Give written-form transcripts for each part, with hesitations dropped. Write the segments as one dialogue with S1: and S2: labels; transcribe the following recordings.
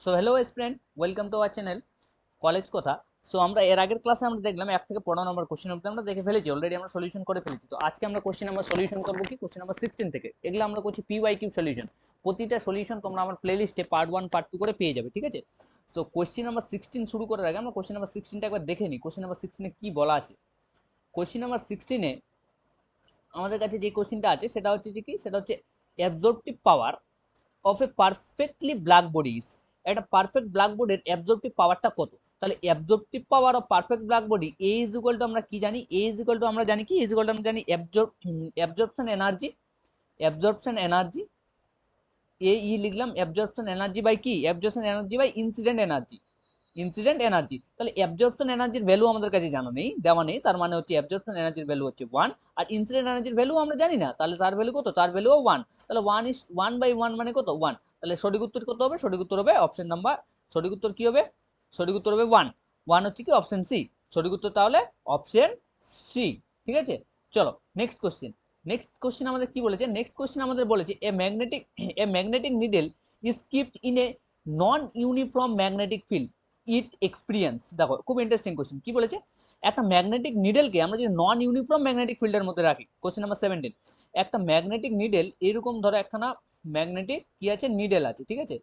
S1: So hello student, welcome to our channel college কথা। So আমরা এর আগের ক্লাসে আমরা দেখলাম 1 থেকে 15 নম্বর কোশ্চেন অব্দি আমরা দেখে ফেলেছি, অলরেডি আমরা সলিউশন করে ফেলেছি। তো আজকে আমরা কোশ্চেন নাম্বার সলিউশন করবো কি কোশ্চেন নাম্বার 16 থেকে। এগুলো আমরা করছি PYQ সলিউশন। প্রতিটা সলিউশন তোমরা আমার প্লেলিস্টে পার্ট 1 পার্ট 2 করে পেয়ে যাবে, ঠিক আছে? সো কোশ্চেন নাম্বার 16 শুরু করার আগে আমরা কোশ্চেন নাম্বার 16টা একবার দেখে নিই। কোশ্চেন নাম্বার 16 এ কি বলা আছে। কোশ্চেন নাম্বার 16 এ আমাদের কাছে যে কোশ্চেনটা আছে সেটা হচ্ছে যে কি, সেটা হচ্ছে absorptive power of a perfectly black body is. একটা পারফেক্ট ব্ল্যাক বডির অ্যাবজর্পটিভ পাওয়ারটা কত? তাহলে absorptive power of perfect black body A is equal to আমরা কি জানি, এ ইজ ইকুয়াল টু আমরা জানি কি, ইজ ইকুয়াল টু আমরা জানি অ্যাবজর্পশন এনার্জি। অ্যাবজর্পশন এনার্জি এ ই লিখলাম, অ্যাবজর্পশন এনার্জি বাই কি, absorption energy by incident energy. Incident energy, তাহলে অ্যাবজর্পশন এনার্জির ভ্যালু আমাদের কাছে জানা নেই, দেওয়া নেই, তার মানে হচ্ছে অ্যাবজর্পশন এনার্জির ভ্যালু হচ্ছে 1, আর ইনসিডেন্ট এনার্জির ভ্যালু আমরা জানি না, তাহলে তার ভ্যালু কত, তার ভ্যালুও 1। তাহলে 1/1 মানে কত, 1। তাহলে সঠিক উত্তর কত হবে, সঠিক উত্তর হবে অপশন নাম্বার, সঠিক উত্তর কি হবে, সঠিক উত্তর হবে 1। 1 হচ্ছে কি অপশন সি, সঠিক উত্তর তাহলে অপশন সি। ঠিক আছে, চলো নেক্সট কোশ্চেন। নেক্সট কোশ্চেন আমাদের কি বলেছে, নেক্সট কোশ্চেন আমাদের বলেছে a magnetic needle is kept in a non uniform magnetic field it experience. দেখো খুব ইন্টারেস্টিং কোশ্চেন, কি বলেছে, একটা ম্যাগনেটিক নিডেলকে আমরা যদি নন ইউনিফর্ম ম্যাগনেটিক ফিল্ডের মধ্যে রাখি। কোশ্চেন নাম্বার 17, একটা ম্যাগনেটিক নিডেল এরকম ধরো একখানা ম্যাগনেটিক কি আছে, নিডেল আছে, ঠিক আছে,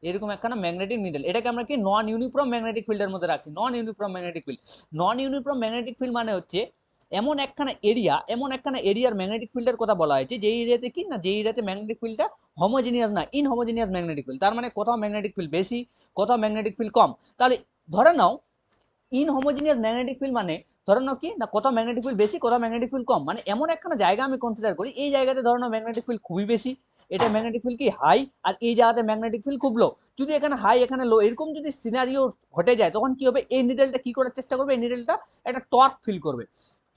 S1: এরকম একখানা ম্যাগনেটিক নিডেল, এটাকে আমরা কি নন ইউনিফর্ম ম্যাগনেটিক ফিল্ডের মধ্যে রাখছি। নন ইউনিফর্ম ম্যাগনেটিক ফিল্ড, নন ইউনিফর্ম ম্যাগনেটিক ফিল্ড মানে হচ্ছে এমন একখানা এরিয়ার ম্যাগনেটিক ফিল্ডের কথা বলা হয়েছে যে এরিয়াতে কি না, যে এরিয়াতে ম্যাগনেটিক ফিল্ডটা হোমোজিনিয়াস না, ইনহোমোজিনিয়াস ম্যাগনেটিক ফিল্ড। তার মানে কোথাও ম্যাগনেটিক ফিল্ড বেশি, কোথাও ম্যাগনেটিক ফিল্ড কম। তাহলে ধরে নাও ইনহোমোজিনিয়াস ম্যাগনেটিক ফিল্ড মানে ধরে নাও কি না, কোথাও ম্যাগনেটিক ফিল্ড বেশি, কোথাও ম্যাগনেটিক ফিল্ড কম, মানে এমন একখানা জায়গা আমি কনসিডার করি, এই জায়গাতে ধরে নাও ম্যাগনেটিক ফিল্ড খুবই বেশি, এটা ম্যাগনেটিক ফিল্ড কি হাই, আর এই জায়গাতে ম্যাগনেটিক ফিল্ড খুব লো। যদি এখানে হাই এখানে লো এরকম যদি সিনারিও ঘটে যায়, তখন কি হবে, এই নিডেলটা কি করার চেষ্টা করবে, এই নিডেলটা একটা টর্ক ফিল করবে।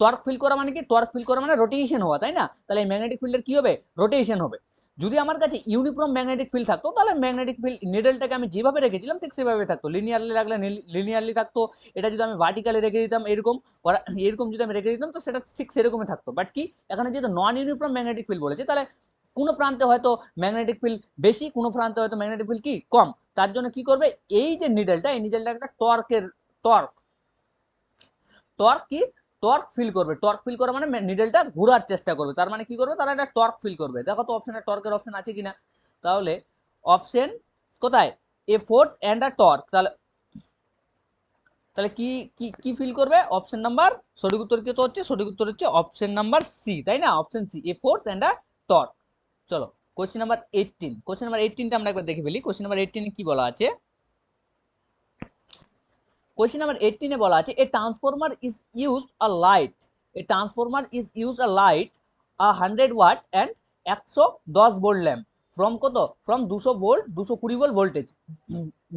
S1: টর্ক ফিল করা মানে কি, টর্ক ফিল করা মানে রোটেশন হওয়া, তাই না? তাহলে এই ম্যাগনেটিক ফিল্ডের কি হবে, রোটেশন হবে। যদি আমার কাছে ইউনিফর্ম ম্যাগনেটিক ফিল্ড থাকতো, তাহলে ম্যাগনেটিক ফিল্ড নিডেলটাকে আমি যেভাবে রেখেছিলাম ঠিক সেভাবে থাকতো, লিনিয়ারলি রাখলে লিনিয়ারলি থাকতো। এটা যদি আমি ভার্টিক্যালি রেখে দিতাম এরকম, এরকম যদি আমি রেখে দিতাম তো সেটা ঠিক সেরকমই থাকতো। বাট কি, এখানে যেহেতু নন ইউনিফর্ম ম্যাগনেটিক ফিল্ড বলেছে, তাহলে কোনো প্রান্তে হয়তো ম্যাগনেটিক ফিল্ড বেশি, কোনো প্রান্তে হয়তো ম্যাগনেটিক ফিল্ড কি কম। তার জন্য কি করবে, এই যে নিডেলটা, এই নিডেলটা একটা টর্ক টর্ক কি টর্ক ফিল করবে। টর্ক ফিল করা মানে নিডেলটা ঘোরার চেষ্টা করবে, তার মানে কি করবে, তারা একটা টর্ক ফিল করবে। দেখো তো অপশনে টর্কের অপশন আছে কিনা। তাহলে অপশন কোথায়, a force and a torque. তাহলে তাহলে কি কি কি ফিল করবে, অপশন নাম্বার, সঠিক উত্তর কি তো হচ্ছে, সঠিক উত্তর হচ্ছে অপশন নাম্বার সি, তাই না? Option C, a force and a torque. চলো কোশ্চেন নাম্বার 18, কোশ্চেন নাম্বার 18টা আমরা একবার দেখে ফেলি। কোশ্চেন নাম্বার 18 কি বলা আছে, কোশ্চেন নাম্বার 18 এ বলা আছে a transformer is use a light, a transformer is use a light 100 watt and 110 volt lamp from কত, from 200 volt 220 volt voltage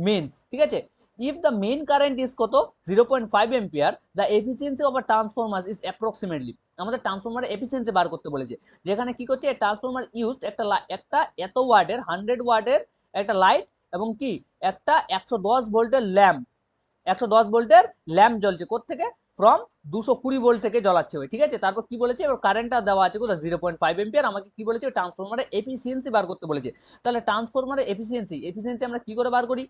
S1: mains, ঠিক আছে। If the main current is কত 0.5 ampere, the efficiency of a transformer is approximately. আমাদের ট্রান্সফরমারের efficiency বার করতে বলেছে, যেখানে কি করছে, ট্রান্সফরমার ইউজ একটা এত ওয়াটের 100 ওয়াটের একটা লাইট, এবং কি একটা 110 ভোল্টের ল্যাম্প, 110 ভোল্টের ল্যাম্প জ্বলছে কোত্থেকে, ফ্রম 220 ভোল্ট থেকে জ্বলাচ্ছে ওই, ঠিক আছে। তারপর কি বলেছে, এবার কারেন্টটা দেওয়া আছে কোথায় 0.5 এম্পিয়ার, আমাকে কি বলেছে, ট্রান্সফরমারের এফিসিয়েন্সি বার করতে বলেছে। তাহলে ট্রান্সফরমারের এফিসিয়েন্সি আমরা কি করে বার করি,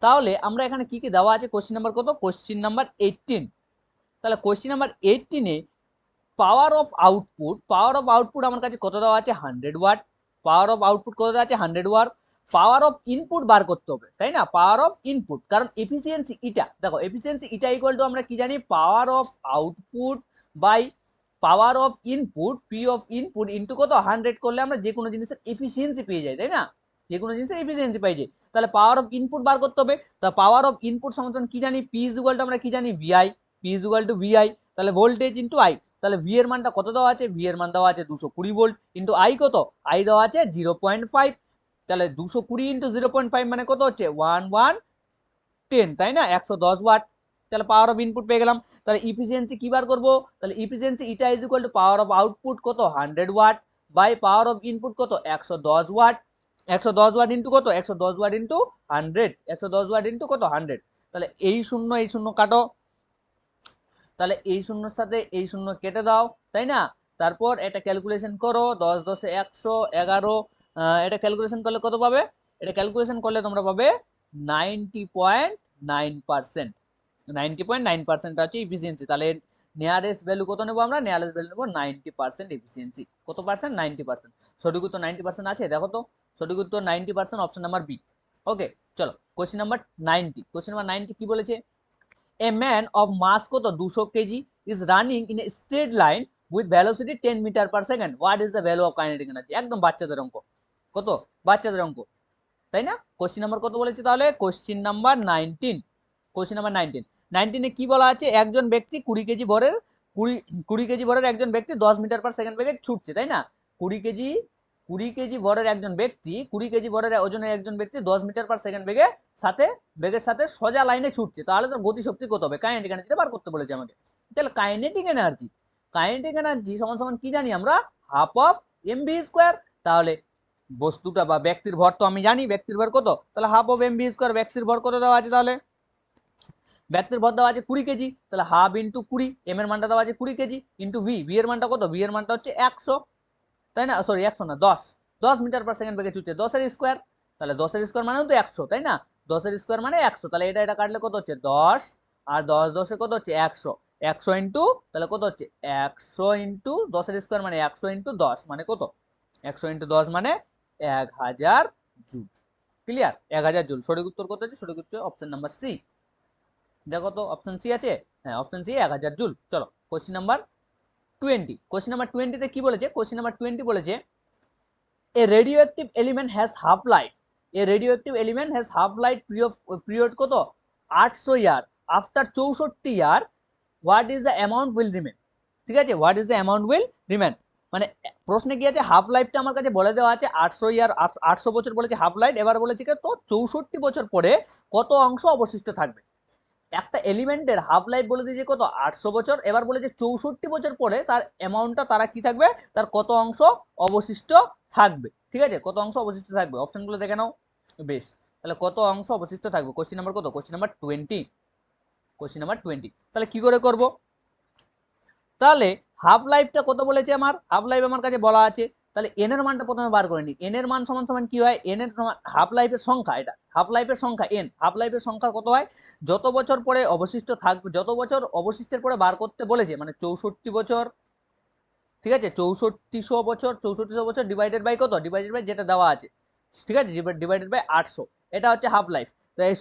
S1: তাহলে আমরা এখানে কি কি দেওয়া আছে, কোশ্চেন নাম্বার কত, কোশ্চেন নাম্বার 18। তাহলে question number 18 A power of output আমার কাছে কত দেওয়া আছে, 100 ওয়াট। পাওয়ার অফ আউটপুট কত দেওয়া আছে, 100 ওয়াট। পাওয়ার অফ ইনপুট বার করতে হবে, তাই না? পাওয়ার অফ ইনপুট, কারণ এফিসিয়েন্সি ইটা, দেখো এফিসিয়েন্সি ইটা ইকুয়াল টু আমরা কি জানি, power of output by power of input, P of input into কত 100 করলে আমরা যে কোনো জিনিসের এফিসিয়েন্সি পেয়ে যাই, তাই না? যে কোনো জিনিসের এফিসিয়েন্সি পাই যাই। তাহলে পাওয়ার অফ ইনপুট বার করতে হবে, তা পাওয়ার অফ ইনপুট সমান কি জানি, পি ইজ ইকুয়াল টু আমরা কি জানি, VI. P is equal to VI, তাহলে ভোল্টেজ ইন্টু আই। তাহলে ভি এর মানটা কত দেওয়া আছে, ভি এর মান দেওয়া আছে 220 ভোল্ট, ইন্টু আই কত, আই দেওয়া আছে 0.5। তাহলে 220 ইন্টু 0.5 মানে কত হচ্ছে 1110, তাই না, 110 ওয়াট। তাহলে পাওয়ার অফ ইনপুট পেয়ে গেলাম। তাহলে ইফিসিয়েন্সি কি বার করবো, তাহলে efficiency eta is equal to power of output কত 100 watt by power of input কত 110 ওয়াট। 110 ওয়াট ইন্টু কত, 110 ওয়াট ইন্টু 100, 110 ওয়াট ইন্টু কত 100। তাহলে এই শূন্য কাটো, তাহলে এই শূন্যর সাথে এই শূন্য কেটে দাও, তাই না? তারপর এটা ক্যালকুলেশন করো, 10 10 100 11, এটা ক্যালকুলেশন করলে কত পাবে, এটা ক্যালকুলেশন করলে তোমরা পাবে 90.9%। 90.9% হচ্ছে ইফিসিয়েন্সি। তাহলে নিয়ারেস্ট ভ্যালু কত নেবো আমরা? নিয়ারেস্ট ভ্যালু নেবো 90% এফিসিয়েন্সি। কত পার্সেন্ট? 90%। সঠিক উত্তর 90% আছে, দেখো তো। সঠিক উত্তর 90%, অপশন নাম্বার বি। ওকে, চলো কোশ্চেন নাম্বার 90। কোশ্চেন নাম্বার 90 কি বলেছে? এ ম্যান অফ মাস কত 200 KG is running in a straight line with velocity 10 metre per second, what is the value of kinetic energy? একদম বাচ্চাদের অঙ্ক। কত? বাচ্চাদের অঙ্ক, তাই না? কোশ্চেন নাম্বার কত বলেছে তাহলে? Question number 19। Question number 19। 19 কি বলা আছে? একজন ব্যক্তি 20 কেজি ভরের 20 কেজি ভরের একজন ব্যক্তি 10 মিটার পার সেকেন্ড বেগে ছুটছে, তাই না? 20 কেজি 20 কেজি ভরের একজন ব্যক্তি 20 কেজি ভরের ওজনের একজন ব্যক্তি 10 মিটার পার সেকেন্ড বেগের সাথে সোজা লাইনে ছুটছে, তাহলে তো গতি শক্তি কত হবে? কাইনেটিক এনার্জিটা বার করতে বলেছে আমাকে। তাহলে কাইনেটিক এনার্জি সমান সমান কি জানি আমরা? Half of MV square. তাহলে বস্তুটা বা ব্যক্তির ভর তো আমি জানি, ব্যক্তির ভর কত? তাহলে হাফ অফ এমভি স্কয়ার। ব্যক্তির ভর কত দেওয়া আছে? তাহলে ব্যক্তির ভর দেওয়া আছে 20 কেজি, তাহলে হাফ ইন্টু 20, এম এর মানটা দেওয়া আছে 20 কেজি, ইন্টু ভি, ভি এর মানটা কত? ভি এর মানটা হচ্ছে 100, তাই না? সরি 100 না, 10 মিটার পার সেকেন্ড বেগে ছুটছে, 10 এর স্কয়ার। তাহলে 10 এর স্কয়ার মানে তো 100, তাই না? 10 এর স্কয়ার মানে 100। তাহলে এটা কাটলে কত হচ্ছে? 10, আর 10 10 কত হচ্ছে? 100। 100 ইন্টু, তাহলে কত হচ্ছে? 100 ইন্টু 10 এর স্কয়ার মানে 100 ইন্টু 10 মানে কত? 100 ইন্টু 10 মানে 1000 জুল। ক্লিয়ার? 1000 জুল। সঠিক উত্তর কত হচ্ছে? সঠিক উত্তর অপশন নাম্বার সি। দেখো তো অপশন সি আছে, হ্যাঁ অপশন সি 1000 জুল। চলো কোশ্চেন নাম্বার 20। কোশ্চেন নাম্বার 20 তে কি বলেছে? কোশ্চেন নাম্বার 20 বলেছে a radioactive element has half life, a radioactive element has half life period কত? 800 year. After 64 year what is the amount will remain? ঠিক আছে, what is the amount will remain, মানে প্রশ্নে কি আছে? হাফ লাইফটা আমার কাছে বলে দেওয়া আছে 800 ইয়ার, 800 বছর বলেছে হাফ লাইফ। এবার বলেছে কি তো 64 বছর পরে কত অংশ অবশিষ্ট থাকবে। একটা এলিমেন্টের হাফ লাইফ বলে দিয়েছে কত? 800 বছর। এবার বলেছে 64 বছর পরে তার অ্যামাউন্টটা তারা কি থাকবে? তার কত অংশ অবশিষ্ট থাকবে। ঠিক আছে, কত অংশ অবশিষ্ট থাকবে? অপশনগুলো দেখে নাও। বেশ, তাহলে কত অংশ অবশিষ্ট থাকবে? কোশ্চেন নাম্বার কত? Question number 20। Question number 20। তাহলে কি করে করব? তাহলে হাফ লাইফটা কত বলেছে? আমার হাফ লাইফ আমার কাছে বলা আছে, তাহলে এন এর মানটা প্রথমে বার করে নিই। এন এর মান সমান সমান কি হয়? এন এর হাফ লাইফের সংখ্যা, এটা হাফ লাইফের সংখ্যা এন। হাফ লাইফের সংখ্যা কত হয়? যত বছর পরে অবশিষ্ট থাকবে, যত বছর অবশিষ্টের পরে বার করতে বলেছে, মানে 64 বছর, ঠিক আছে, 6400 বছর, 6400 বছর ডিভাইডেড বাই কত? ডিভাইডেড বাই যেটা দেওয়া আছে, ঠিক আছে, ডিভাইডেড বাই 800। এটা হচ্ছে হাফ লাইফ।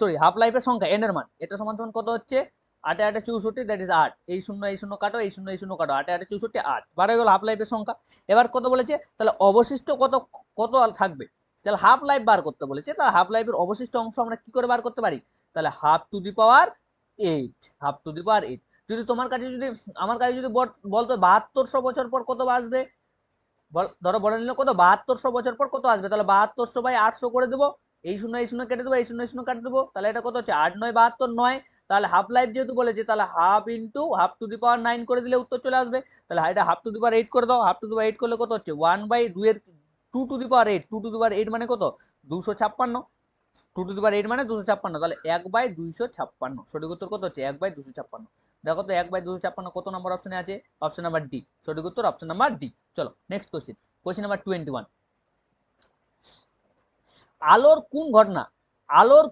S1: সরি, হাফ লাইফের সংখ্যা এন এর মান, এটা সমান সমান কত হচ্ছে? 8 8 64, দ্যাট ইজ 8। এই শূন্য কাটো, এই শূন্য কাটো, 8 8 64, 8 বার হয়ে গেল হাফ লাইফের সংখ্যা। এবার কত বলেছে? তাহলে অবশিষ্ট কত কত থাকবে? তাহলে হাফ লাইফ বার করতে বলেছে, তাহলে হাফ লাইফের অবশিষ্ট অংশ আমরা কি করে বার করতে পারি? তাহলে half to the power 8, half to the power 8। যদি তোমার কাছে যদি আমার কাছে যদি বলতো 7200 বছর পর কত আসবে, ধরো বলে নিল কত? 7200 বছর পর কত আসবে? তাহলে 7200 বাই 800 করে দেবো, এই শূন্য কেটে দেবো, এই শূন্য কেটে দেবো, তাহলে এটা কত হচ্ছে? 8 9 72 9। তাহলে হাফ লাইফ যেহেতু বলেছে, তাহলে half into half to the power 9 করে দিলে উত্তর চলে আসবে। তাহলে এটা হাফ টু দি পাওয়ার 8 করে দাও। হাফ টু দি পাওয়ার 8 করলে কত হচ্ছে? 1 বাই 2 এর 2 two the power 8, 2 two the power 8 মানে কত? 256। 2 টু দি পাওয়ার 8 মানে 256, তাহলে 1 বাই 256। সঠিক উত্তর কত হচ্ছে? 1 বাই 256। দেখো তো 1 বাই 256 কত নম্বর অপশনে আছে? Option number D. সঠিক উত্তর অপশন নাম্বার ডি। চলো নেক্সট কোশ্চেন। Question number 21। আলোর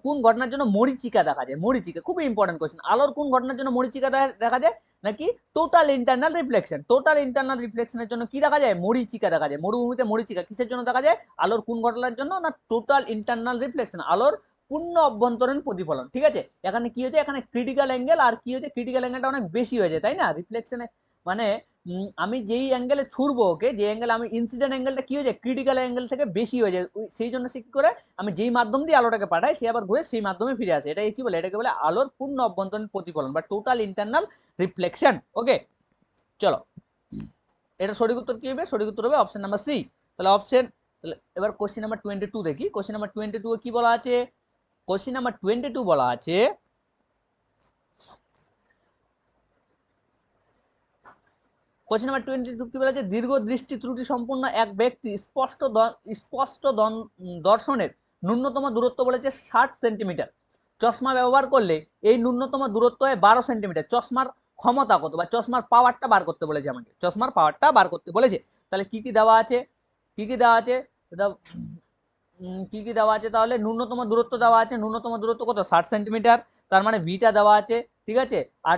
S1: কোন ঘটনার জন্য মরীচিকা দেখা যায়? মরীচিকা খুবই ইম্পর্টেন্ট কোশ্চেন। আলোর কোন ঘটনার জন্য মরীচিকা দেখা যায়? নাকি total internal reflection? Total internal রিফ্লেকশনের জন্য কি দেখা যায়? মরীচিকা দেখা যায়। মরুভূমিতে মরীচিকা কিসের জন্য দেখা যায়? আলোর কোন ঘটনার জন্য? না টোটাল ইন্টারনাল রিফ্লেকশন, আলোর পূর্ণ অভ্যন্তরীণ প্রতিফলন। ঠিক আছে, এখানে কি হয়েছে? এখানে ক্রিটিক্যাল অ্যাঙ্গেল, আর কি হয়েছে? ক্রিটিক্যাল অ্যাঙ্গেলটা অনেক বেশি হয়ে যায়, তাই না? রিফ্লেকশনে মানে আমি যেই অ্যাঙ্গেলে ছুড়বো ওকে, যে অ্যাঙ্গেল আমি ইনসিডেন্ট অ্যাঙ্গেলটা কি হয়ে যায়? ক্রিটিক্যাল অ্যাঙ্গেল থেকে বেশি হয়ে যায়। সেই জন্য সে কি করে? আমি যেই মাধ্যম দিয়ে আলোটাকে পাঠাই, সে আবার ঘুরে সেই মাধ্যমে ফিরে আসে। এটাকে কি বলে? এটাকে বলে আলোর পূর্ণ অভ্যন্তরীণ প্রতিফলন বা টোটাল ইন্টারনাল রিফ্লেকশন। ওকে, চলো এটা সঠিক উত্তর কি হবে? সঠিক উত্তর হবে অপশন নাম্বার সি। তাহলে তাহলে এবার কোশ্চেন নাম্বার 22 দেখি। কোশ্চেন নাম্বার 22 কি বলা আছে? কোশ্চেন নাম্বার 22 বলা আছে কোশ্চেন নাম্বার 22 কি বলেছে? দীর্ঘ দৃষ্টি ত্রুটি সম্পূর্ণ এক ব্যক্তি স্পষ্ট দর্শনের ন্যূনতম দূরত্ব বলেছে 60 সেন্টিমিটার। চশমা ব্যবহার করলে এই ন্যূনতম দূরত্ব হয় 12 সেন্টিমিটার। চশমার ক্ষমতা কত বা চশমার পাওয়ারটা বার করতে বলেছে আমাকে, চশমার পাওয়ারটা বার করতে বলেছে। তাহলে কি কি দেওয়া আছে? কি কি দেওয়া আছে? কি কি দেওয়া আছে তাহলে, ন্যূনতম দূরত্ব দেওয়া আছে, ন্যূনতম দূরত্ব কত 60 সেন্টিমিটার, তার মানে ভিটা দেওয়া আছে, ঠিক আছে। আর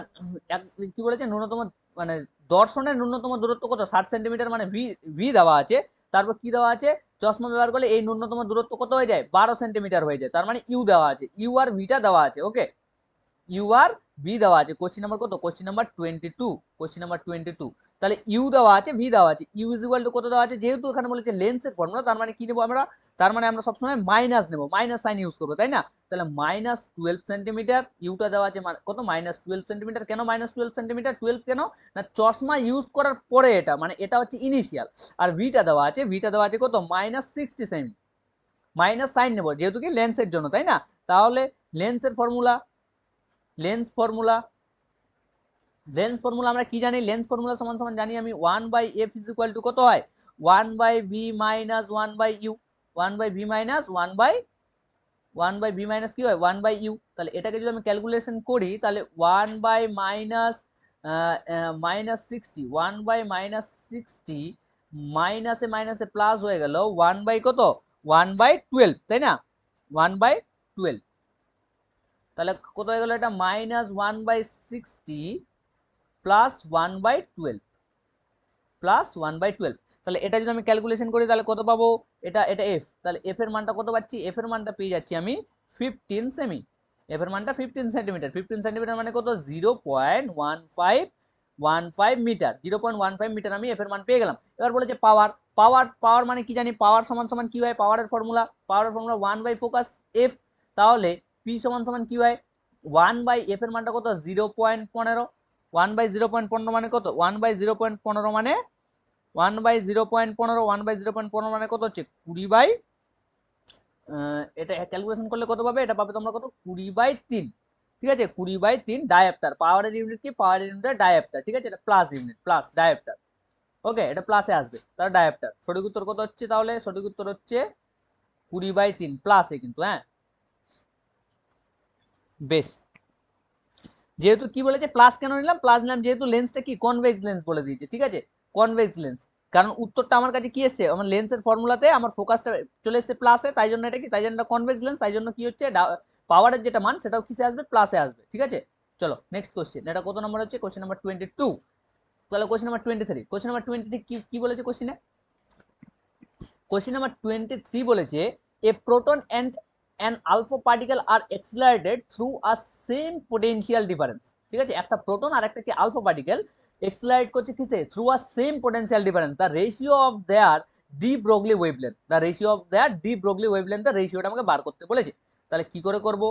S1: কি বলেছে, ন্যূনতম মানে দর্শনের ন্যূনতম দূরত্ব কত 60 সেন্টিমিটার, মানে ভি ভি দেওয়া আছে। তারপর কি দেওয়া আছে, চশমা ব্যবহার করলে এই ন্যূনতম দূরত্ব কত হয়ে যায় 12 সেন্টিমিটার হয়ে যায়, তার মানে ইউ দেওয়া আছে, ইউ আর ভিটা দেওয়া আছে। ওকে, ইউ আর ভি দেওয়া আছে। কোশ্চেন নাম্বার কত, কোশ্চেন নাম্বার 22, কোশ্চেন নাম্বার 22। তাহলে ইউ দেওয়া আছে, ভি দেওয়া আছে, ইউ ইজ ইকুয়াল টু কত দেওয়া আছে, যেহেতু এখানে বলেছে লেন্সের ফর্মুলা, তার মানে কি নেবো আমরা, তার মানে আমরা সবসময় মাইনাস নেবো, মাইনাস সাইন ইউজ করবো, তাই না। তাহলে -12 সেন্টিমিটার, ইউটা দেওয়া আছে কত -12 সেন্টিমিটার। কেন -12 সেন্টিমিটার, 12 কেন না, চশমা ইউজ করার পরে এটা, মানে এটা হচ্ছে ইনিশিয়াল। আর ভিটা দেওয়া আছে, ভিটা দেওয়া আছে কত -60 সেমি, মাইনাস সাইন নেবো যেহেতু কি লেন্সের জন্য, তাই না। তাহলে লেন্সের formula, lens formula, lens formula আমরা কি জানি, লেন্স ফর্মুলা সমান সমান জানি আমি 1/f ইজ ইকুয়াল টু কত হয় 1/v minus 1/u, 1/v minus 1/v minus কি হয় 1/u। তাহলে এটাকে যদি আমি ক্যালকুলেশন করি তাহলে 1 মাইনাস -60, 1/-60 মাইনাসে মাইনাসে প্লাস হয়ে গেল 1/কত 1/12, তাই না, 1/12। তাহলে কত হয়ে গেল এটা -1/60 প্লাস 1/12, প্লাস 1/12। তাহলে এটা যদি আমি ক্যালকুলেশন করি তাহলে কত পাবো, এটা এটা এফ, তাহলে এফ এর মানটা কত পাচ্ছি, এফ এর মানটা পেয়ে যাচ্ছি আমি 15 সেমি, এফ এর মানটা 15 সেন্টিমিটার, 15 সেন্টিমিটার মানে কত 0.1515 মিটার, 0.15 মিটার আমি এফ এর মান পেয়ে গেলাম। এবার বলেছে পাওয়ার, পাওয়ার পাওয়ার মানে কি জানি, পাওয়ার সমান সমান কি হয়, পাওয়ারের ফর্মুলা, পাওয়ারের ফর্মুলা 1/ফোকাস এফ। তাহলে পি সমান সমান কি হয় 1/এফ এর মানটা কত 0.15, 1/0.15 মানে কত 1/0.15 মানে 1/0.15, 1/0.15 মানে কত হচ্ছে 20 এটা ক্যালকুলেশন করলে কত পাবে, এটা পাবে তোমরা কত 20/3, ঠিক আছে 20/3 ডায়াপ্টার। পাওয়ারের ইউনিট কি, পাওয়ারের ইউনিট ডায়াপ্টার, ঠিক আছে, এটা প্লাস ইউনিট, প্লাস ডায়াপ্টার। ওকে, এটা প্লাসে আসবে, তাহলে ডায়াপ্টার। সঠিক উত্তর কত হচ্ছে তাহলে, সঠিক উত্তর হচ্ছে 20/3 প্লাসে কিন্তু, হ্যাঁ বেশ। যেহেতু কি বলেছে প্লাস কেন নিলাম, প্লাস নিলাম যেহেতু লেন্সটা কি কনভেক্স লেন্স বলে দিয়েছে, ঠিক আছে, কনভেক্স লেন্স। কারণ উত্তরটা আমার কাছে কি এসছে, আমার লেন্সের ফর্মুলাতে আমার ফোকাসটা চলে এসেছে প্লাসে, তাই জন্য এটা কি, তাই জন্য কনভেক্স লেন্স, তাই জন্য কি হচ্ছে পাওয়ারের যেটা মান সেটাও কিসে আসবে, প্লাসে আসবে, ঠিক আছে। চলো নেক্সট কোশ্চেন, এটা কত নম্বর হচ্ছে, কোশ্চেন নাম্বার 22। তাহলে কোশ্চেন নাম্বার 23, কোশ্চেন নাম্বার 23 কি বলেছে কোশ্চেনে, কোশ্চেন নাম্বার 23 বলেছে a proton and an alpha particle are accelerated through a same potential difference, ঠিক আছে, একটা প্রোটন আর একটা কি আলফা পার্টিকেল এক্সিলারেট করছে কিসে, through a same potential difference, the ratio of their de Broglie wavelength, the ratio of their de Broglie wavelength, the রেশিওটা আমাকে বার করতে বলেছে। তাহলে কি করে করব,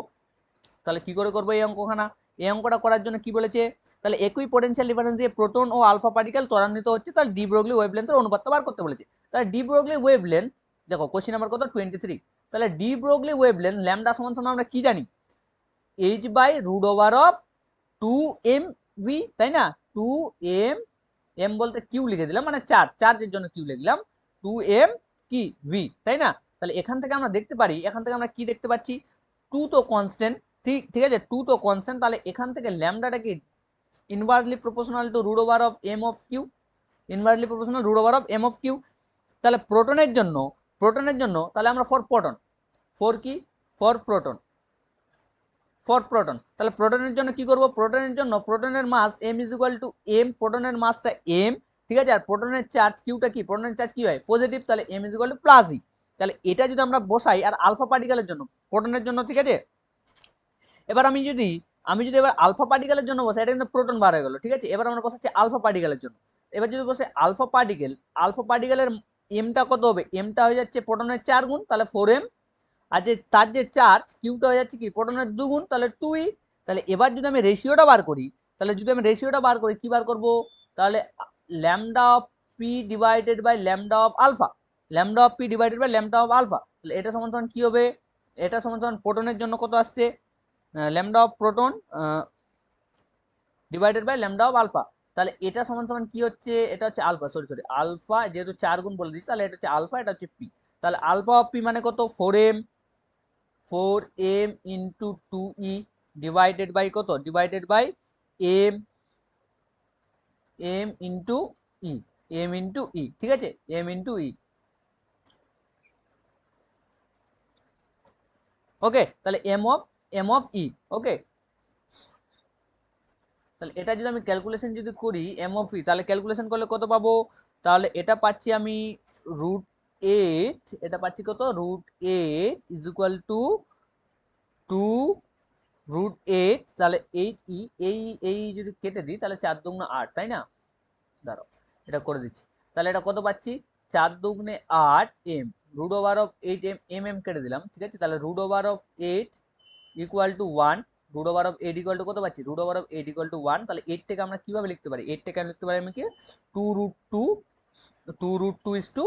S1: তাহলে কি করে করবো এই অঙ্কখানা, এই অঙ্কটা করার জন্য কি বলেছে, তাহলে একই পোটেনশিয়াল ডিফারেন্স দিয়ে প্রোটন ও আলফা পার্টিকেল ত্বরান্বিত হচ্ছে, তাহলে ডি ব্রগলি ওয়েভলেন্থের অনুপাতটা বার করতে বলেছে। তাহলে ডি ব্রগলি ওয়েভলেন্থ, দেখো কোশ্চেন নাম্বার কত 23, তাহলে ডি ব্রগলি ওয়েভলেন্থ ল্যামডা সমান সমান আমরা কি জানি, h/√2m v, তাই না, 2m, m বলতে কিউ লিখে দিলাম, মানে চার্জের জন্য কিউ লিখলাম 2m কি v, তাই না। তাহলে এখান থেকে আমরা দেখতে পারি, এখান থেকে আমরা কি দেখতে পাচ্ছি, 2 তো কনস্ট্যান্ট, ঠিক ঠিক আছে, 2 তো কনস্ট্যান্ট, তাহলে এখান থেকে ল্যামডাটা কি inversely proportional to √m/q, inversely proportional √m/q। তাহলে প্রোটনের জন্য তাহলে আমরা ফর প্রোটন, ফর কি, ফর প্রোটন, ফর প্রোটন, তাহলে প্রোটনের জন্য কি করব, প্রোটনের জন্য প্রোটনের মাস m is equal two m, প্রোটনের মাসটা m, ঠিক আছে, আর প্রোটনের চার্জ কিউটা কি, প্রোটনের চার্জ কি হয় পজিটিভ, তাহলে m is equal to plus e. তাহলে এটা যদি আমরা বসাই, আর আলফা পার্টিকেলের জন্য, প্রোটনের জন্য, ঠিক আছে, এবার আমি যদি এবার আলফা পার্টিকেলের জন্য বসাই, এটা কিন্তু প্রোটন বার হয়ে গেল, ঠিক আছে, এবার আমরা বসাচ্ছি আলফা পার্টিকেলের জন্য। এবার যদি বসে আলফা পার্টিকেলের এমটা কত হবে, এমটা হয়ে যাচ্ছে প্রোটনের 4 গুণ, তাহলে 4m, আর যে তার যে চার্জ কিউটা হয়ে যাচ্ছে কি প্রোটনের 2 গুণ, তাহলে 2e। তাহলে এবার যদি আমি রেশিওটা বার করি, কি বার করব, তাহলে lambda of P divided by lambda of alpha, lambda of P divided by lambda of alpha. তাহলে এটা সমান সমান কি হবে, এটা সমান সমান প্রোটনের জন্য কত আসছে, lambda of proton divided by lambda of alpha. তাহলে এটা সমান সমান কি হচ্ছে, এটা হচ্ছে আলফা, সরি আলফা, যেহেতু 4 গুণ বলে দিচ্ছি, তাহলে এটা হচ্ছে আলফা, এটা হচ্ছে পি। তাহলে আলফা অফ পি মানে কত 4m into 2e divided by কত, divided by m, m into e, m into e, ঠিক আছে, m ইন্টু ই। ওকে, তাহলে এম অফ ই। ওকে, তাহলে এটা যদি আমি ক্যালকুলেশন যদি করি এম অফ ই, তাহলে ক্যালকুলেশন করলে কত পাবো? তাহলে এটা পাচ্ছি আমি √8, এটা পাচ্ছি কত, √8 ইজ ইকুয়াল টু 2 √8, তাহলে 8 ই, এই যদি কেটে দিই তাহলে 4 দুগুণে 8, তাই না? দাঁড়াও এটা করে দিচ্ছি। তাহলে এটা কত পাচ্ছি, 4 দুগুণে 8 এম, √8 এম, এম কেটে দিলাম, ঠিক আছে? তাহলে √8 ইকুয়াল টু 1, √8 ইকুয়াল টু কত পাচ্ছি, √8 ইকুয়াল টু 1। তাহলে 8 থেকে আমরা কিভাবে লিখতে পারি, 8 থেকে আমি লিখতে পারি আমি কি, 2√2 2√2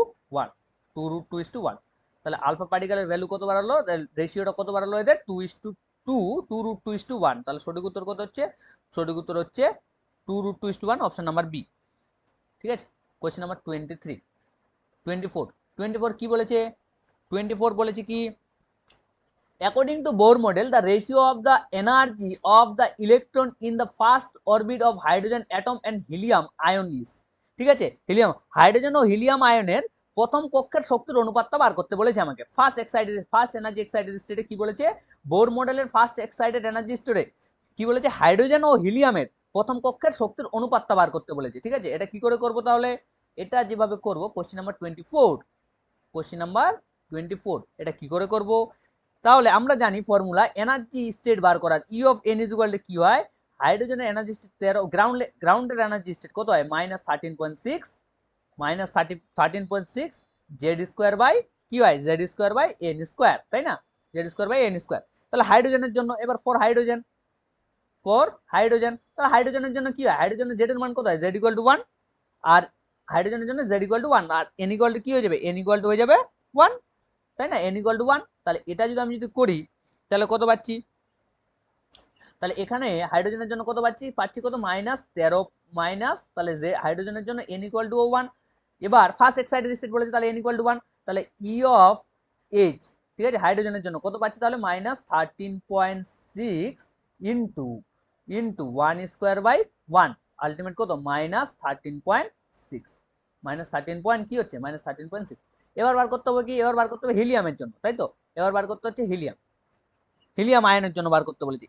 S1: তাহলে আলফা পার্টিকেলের ভ্যালু কত বাড়ালো, রেশিওটা কত বাড়ালো এদের, 2:2, 2√2:1। তাহলে সঠিক উত্তর কত হচ্ছে, সঠিক উত্তর হচ্ছে 2√2:1, অপশন নাম্বার বি। ঠিক আছে, কোয়েশ্চেন নাম্বার 24 কি বলেছে, 24 বলেছে কি, according to Bohr model the ratio of the energy of the electron in the first orbit of hydrogen atom and helium ion is, ঠিক আছে, হিলিয়াম, হাইড্রোজেন ও হিলিয়াম আয়নের প্রথম কক্ষের শক্তির অনুপাতটা বার করতে বলেছে আমাকে। ফার্স্ট এনার্জি এক্সাইটেড স্টেটে কি বলেছে, বোর মডেলের ফার্স্ট এক্সাইটেড এনার্জি স্টেটে কি বলেছে, হাইড্রোজেন ও হিলিয়ামের প্রথম কক্ষের শক্তির অনুপাতটা বার করতে বলেছে। ঠিক আছে, এটা কি করে করব তাহলে, এটা যেভাবে করব, কোশ্চেন নাম্বার 24, এটা কি করে করব, তাহলে আমরা জানি ফর্মুলা এনার্জি স্টেট বার করার, ই of N is equal to কি হয়, হাইড্রোজেনের এনার্জি স্টেট 13, গ্রাউন্ডের এনার্জি স্টেট কত হয়, -13.6 জেড স্কোয়ার বাই কি হয়, Z square by N square, তাই না, Z square by N square. তাহলে হাইড্রোজেনের জন্য এবার ফর হাইড্রোজেন, তাহলে হাইড্রোজেনের জন্য কি হয়, হাইড্রোজেনের জেড এর মান কত হয়, জেড ইকুয়াল টু 1, আর হাইড্রোজেনের জন্য জেড ইকুয়াল টু 1, আর এন ইকুয়াল টু কি হয়ে যাবে, এন ইকুয়াল টু হয়ে যাবে 1, তাই না, এন ইকুয়াল টু 1। তাহলে এটা যদি আমি যদি করি তাহলে কত পাচ্ছি, তাহলে এখানে হাইড্রোজেনের জন্য কত পাচ্ছি কত, -13, তাহলে যে হাইড্রোজেনের জন্য এন ইকুয়াল টু 1। এবার ফার্স্ট এক্সাইটেড স্টেট বলেছে, তাহলে এন ইকুয়াল টু 1, তাহলে ই অফ এইচ, ঠিক আছে, হাইড্রোজেনের জন্য কত পাচ্ছি, তাহলে -13.6 ইন্টু 1 স্কোয়ার বাই 1, আলটিমেট কত, -13.6, -13 পয়েন্ট কি হচ্ছে, -13.6। এবার বার করতে হবে কি, এবার বার করতে হবে হিলিয়ামের জন্য, তাই তো, এবার বার করতে হচ্ছে হিলিয়াম আয়নের জন্য বার করতে বলেছি,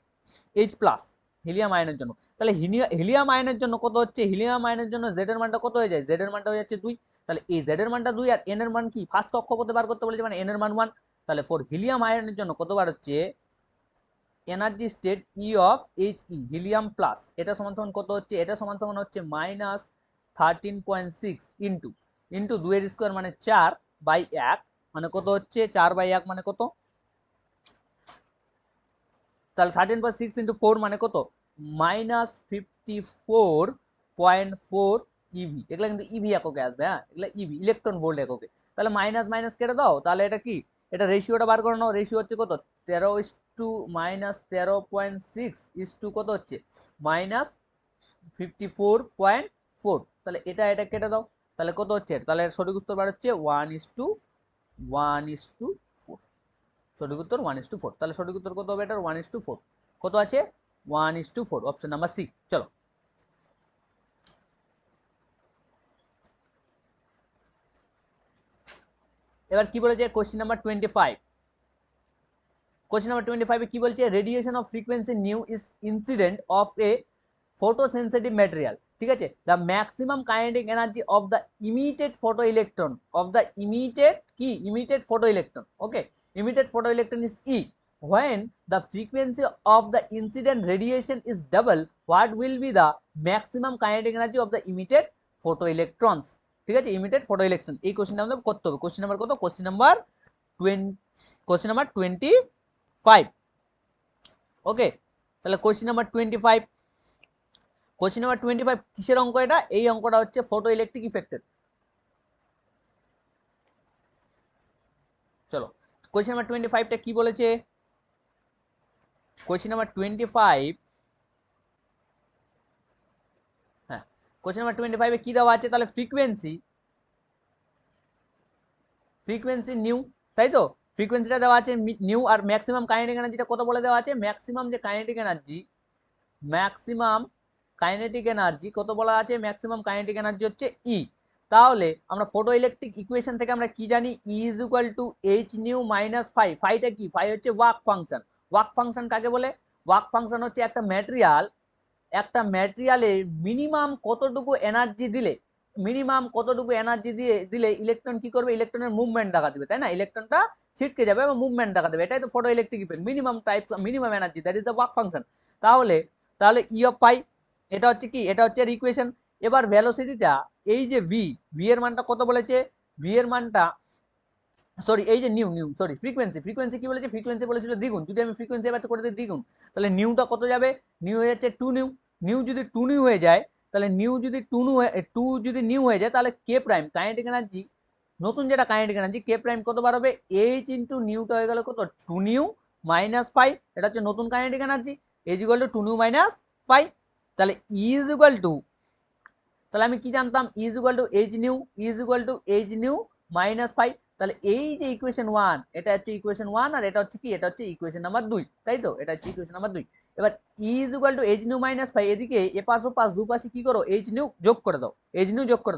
S1: H প্লাস হিলিয়াম আয়নের জন্য। তাহলে হিলিয়াম আয়নের জন্য কত হচ্ছে, হিলিয়াম আয়নের জন্য জেড এর মানটা কত হয়ে যায়, জেড এর মানটা হয়ে যাচ্ছে 2। তাহলে এই জেড এর মানটা 2 আর এন এর মান কি, ফার্স্ট কক্ষপথে বার করতে বলেছে, মানে এন এর মান 1। তাহলে ফর হিলিয়াম আয়নের জন্য কত বার হচ্ছে, energy state E of H E, helium plus, এটা সমান সমান কত হচ্ছে, এটা সমান সমান হচ্ছে -13.6 ইন্টু 2 এর স্কোয়ার মানে 4/1, মানে কত হচ্ছে, 4/1 মানে কত, তাহলে 13.6 ইন্টু 4 মানে কত, -54.4 ইভি। এগুলো কিন্তু ইভি এককে আসবে, হ্যাঁ, এগুলো ইভি, ইলেকট্রন ভোল্ট এককে। তাহলে মাইনাস মাইনাস কেটে দাও, তাহলে এটা কি, এটা রেশিওটা বার করে নাও, রেশিও হচ্ছে কত, 13:-13.6 কত হচ্ছে, -54.4। তাহলে এটা কেটে দাও, তাহলে কত হচ্ছে, তাহলে সঠিক উত্তর বার হচ্ছে 1:1:4, সঠিক উত্তর 1:4। তাহলে সঠিক উত্তর কত হবে এটার, 1:4, কত আছে, 1:4, অপশন নাম্বার সি। চলো এবার কি বলেছে, কোশ্চেন নাম্বার 25, কোশ্চেন নাম্বার 25 এ কি বলছে, radiation of frequency nu is incident of a photosensitive material, ঠিক আছে, the maximum kinetic energy of the emitted photo electron, emitted photo electron, okay, emitted photo electron is e, when the frequency of the incident radiation is double, what will be the maximum kinetic energy of the emitted photoelectrons, ঠিক আছে, emitted photo electron. এই কোশ্চেনটা আমাদের করতে হবে, question number কত, question number 25, ওকে। তাহলে question number 25, কিসের অঙ্ক এটা, এই অঙ্কটা হচ্ছে ফটো ইলেকট্রিক ইফেক্টের। চলো কোশ্চেন নাম্বার 25টা কি বলেছে, কোশ্চেন নাম্বার 25, হ্যাঁ, কোশ্চেন নাম্বার 25 এ কি দেওয়া আছে, তাহলে ফ্রিকোয়েন্সি নিউ, তাই তো, ফ্রিকোয়েন্সিটা দেওয়া আছে নিউ, আর ম্যাক্সিমাম কাইনেটিক এনার্জিটা কত বলে দেওয়া আছে, ম্যাক্সিমাম কাইনেটিক এনার্জি কত বলা আছে, ম্যাক্সিমাম কাইনেটিক এনার্জি হচ্ছে ই, তাহলে আমরা ফটো ইলেকট্রিক ইকুয়েশন থেকে আমরা কি জানি, e is equal to h nu minus phi. ফাইটা কি, ফাই হচ্ছে ওয়ার্ক ফাংশন। ওয়ার্ক ফাংশন কাকে বলে, ওয়ার্ক ফাংশন হচ্ছে একটা ম্যাটেরিয়ালে মিনিমাম কতটুকু এনার্জি দিলে, দিলে ইলেকট্রন কি করবে, ইলেকট্রনের মুভমেন্ট দেখা দিবে, তাই না, ইলেকট্রনটা ছিটকে যাবে এবং মুভমেন্ট দেখা দেবে, এটাই তো photo electric effect, minimum energy, that is the work function. তাহলে তাহলে ই অফ পাই, এটা হচ্ছে কি, এটা হচ্ছে ইকুয়েশন। এবার ভেলোসিটিটা, এই যে ভি, এর মানটা কত বলেছে, ভি এর মানটা, সরি এই যে ফ্রিকোয়েন্সি কি বলেছে, ফ্রিকোয়েন্সি বলেছিল দ্বিগুণ, যদি আমি ফ্রিকোয়েন্সি এবার করে দিই দ্বিগুণ, তাহলে নিউটা কত যাবে, নিউ হয়ে যাচ্ছে 2 নিউ। নিউ যদি 2 নিউ হয়ে যায়, তাহলে নিউ যদি 2 যদি নিউ হয়ে যায়, তাহলে কে প্রাইম কাইনেটিক এনার্জি, নতুন যেটা কাইনেটিক এনার্জি কে প্রাইম কত বার হবে, এইচ ইন্টু নিউটা হয়ে গেল কত 2 নিউ মাইনাস 5, এটা হচ্ছে নতুন kinetic energy, is equal to 2 new minus 5। তাহলে ইজ ইকুয়াল টু, তাহলে আমি কি জানতাম, is equal to h nu minus 5। তাহলে এই যে ইকুয়েশন 1, এটা হচ্ছে ইকুয়েশন 1, আর এটা হচ্ছে কি, এটা হচ্ছে ইকুয়েশন নাম্বার 2, তাই তো, এটা হচ্ছে ইকুয়েশন নাম্বার 2। এবার is equal to h nu minus 5, এদিকে এপাশ ও পাশ দুপাশে কি করো, এইচ নিউ যোগ করে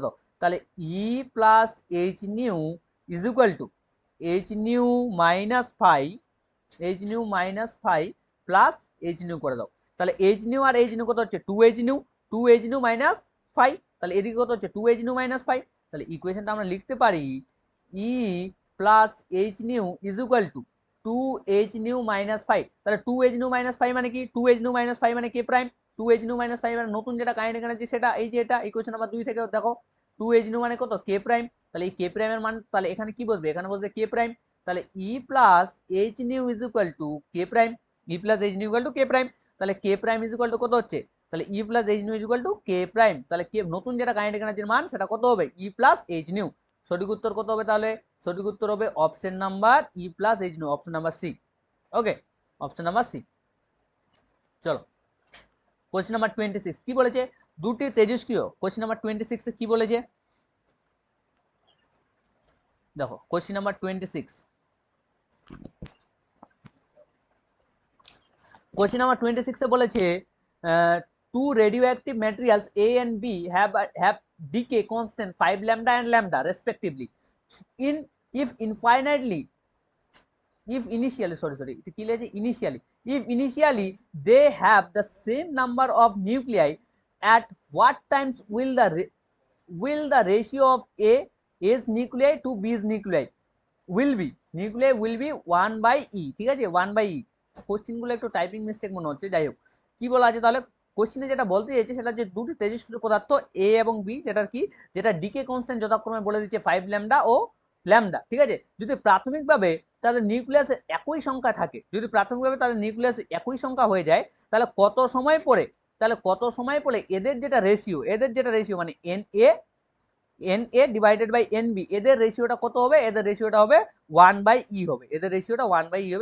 S1: দাও, তাহলে e plus h nu is equal to h nu minus 5, plus h nu করে দাও। তাহলে এইচ নিউ আর এইচ নিউ কত হচ্ছে, 2 এইচ নিউ মাইনাস 5, তাহলে এদিকে কত হচ্ছে 2 এইচ নিউ মাইনাস 5। তাহলে ইকুয়েশনটা আমরা লিখতে পারি e plus h nu is equal to 2 h nu minus 5। তাহলে 2 এইচ নিউ মাইনাস 5 মানে কি, 2 এইচ নিউ মাইনাস 5 মানে কে প্রাইম, 2 এইচ নিউ মাইনাস 5 মানে নতুন যেটা কাইনেটিক এনার্জি সেটা, এই যে এটা ইকুয়েশন নাম্বার 2 থেকে দেখো 2 এইচ নিউ মানে কত, কে প্রাইম। তাহলে এই কে প্রাইমের মান, তাহলে এখানে কি বসবে, এখানে বসবে কে প্রাইম। তাহলে e plus h nu is equal to k prime, তাহলে k prime is equal to কত হচ্ছে, তাহলে e plus h nu is equal to k prime. তাহলে কে নতুন যেটা কাইনেটিক এনার্জির মান সেটা কত হবে, ই প্লাস এইচ নিউ। সঠিক উত্তর কত হবে, তাহলে সঠিক উত্তর হবে option number e plus h nu, option number C. Okay, option number C. চলো কোশ্চেন নাম্বার 26 কি বলেছে, দুটি তেজস্ক্রিয়, কোশ্চেন নাম্বার 26 এ কি বলেছে দেখো, কোশ্চেন নাম্বার 26, কোশ্চেন নাম্বার 26 এ বলেছে two radioactive materials A and B have decay constant 5 lambda and lambda respectively in if infinitely if initially sorry it কি লিখেছে initially if initially they have the same number of nuclei at what times will the ratio of A's nuclei to B's nuclei will be 1 by E, ঠিক আছে, 1 by E। Question গুলো একটু typing mistake মনে হচ্ছে, যাই হোক কি বলা আছে, তাহলে কোশ্চেনে যেটা বলতে চাইছে সেটা যে দুটি তেজস্ক্রিয় পদার্থ এ এবং বি, যেটা ডিকে কনস্ট্যান্ট যথাক্রমে বলে দিচ্ছে 5 ল্যামডা ও ল্যামডা, ঠিক আছে, যদি প্রাথমিকভাবে তাদের নিউক্লিয়াস একই সংখ্যা থাকে, একই সংখ্যা হয়ে যায়, তাহলে কত সময় পরে এদের যেটা রেশিও মানে N A divided by N B, এদের রেশিওটা কত হবে, এদের রেশিওটা হবে 1 বাই ই হবে,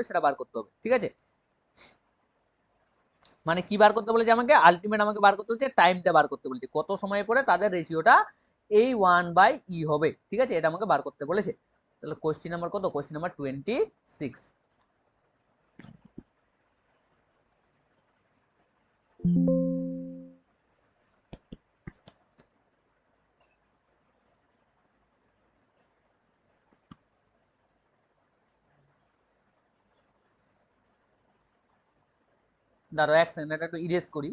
S1: সেটা বার করতে হবে, ঠিক আছে। মানে কি বার করতে বলেছে আমাকে, আলটিমেট আমাকে বার করতে বলছে টাইমটা বার করতে বলছে, কত সময় পরে তাদের রেশিওটা এই 1 বাই ই হবে, ঠিক আছে, এটা আমাকে বার করতে বলেছে। তাহলে কোশ্চেন নাম্বার কত, কোশ্চেন নাম্বার 26। দাঁড়াও এক সেকেন্ড, এটা একটু ইরেজ করি।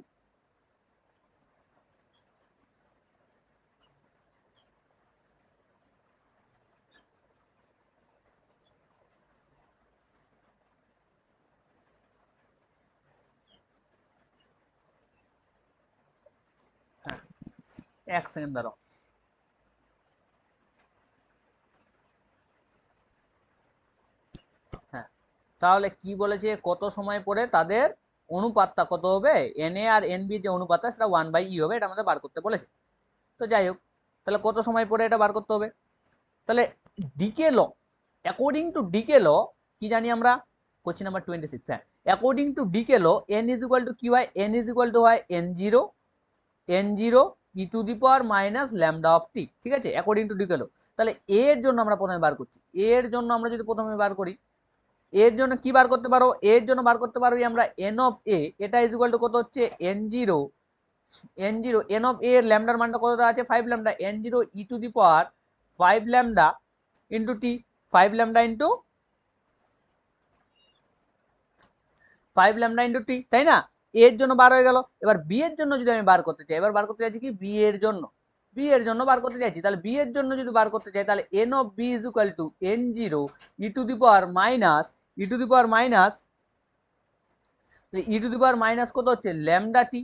S1: হ্যাঁ এক সেকেন্ড দাঁড়াও। হ্যাঁ তাহলে কি বলেছে, কত সময় পরে তাদের অনুপাতটা কত হবে, এন এ আর এন বি যে অনুপাতটা সেটা 1 বাই ই হবে, এটা আমাদের বার করতে বলেছে। তো যাই হোক, তাহলে কত সময় পরে এটা বার করতে হবে, তাহলে decay law, according to decay law কি জানি আমরা, কোশ্চেন নাম্বার 26, হ্যাঁ according to decay law n is equal to কি হয়, n ইজ ইকুয়াল টু হয় n0 e to the power minus lambda of t, ঠিক আছে, অ্যাকর্ডিং টু ডিকে ল। তাহলে এর জন্য আমরা প্রথমে বার করছি, এর জন্য আমরা যদি প্রথমে বার করি, এর জন্য কি বার করতে পারো, এর জন্য বার করতে পারবি আমরা এন অফ এ, এটা ইজ ইকুয়াল টু কত হচ্ছে n0 n0 n of a এর ল্যামডার মানটা কত দেওয়া আছে 5 lambda, n0 e to the power 5 lambda into t, 5 lambda into 5 lambda into t, তাই না? a এর জন্য বার হয়ে গেল। এবার b এর জন্য যদি আমি বার করতে চাই, এবার বার করতে চাইছি কি b এর জন্য, b এর জন্য বার করতে চাইছি, তাহলে b এর জন্য যদি বার করতে চাই তাহলে n of b is equal to n0 e to the power minus e to the power minus e to the power minus কত হচ্ছে lambda t,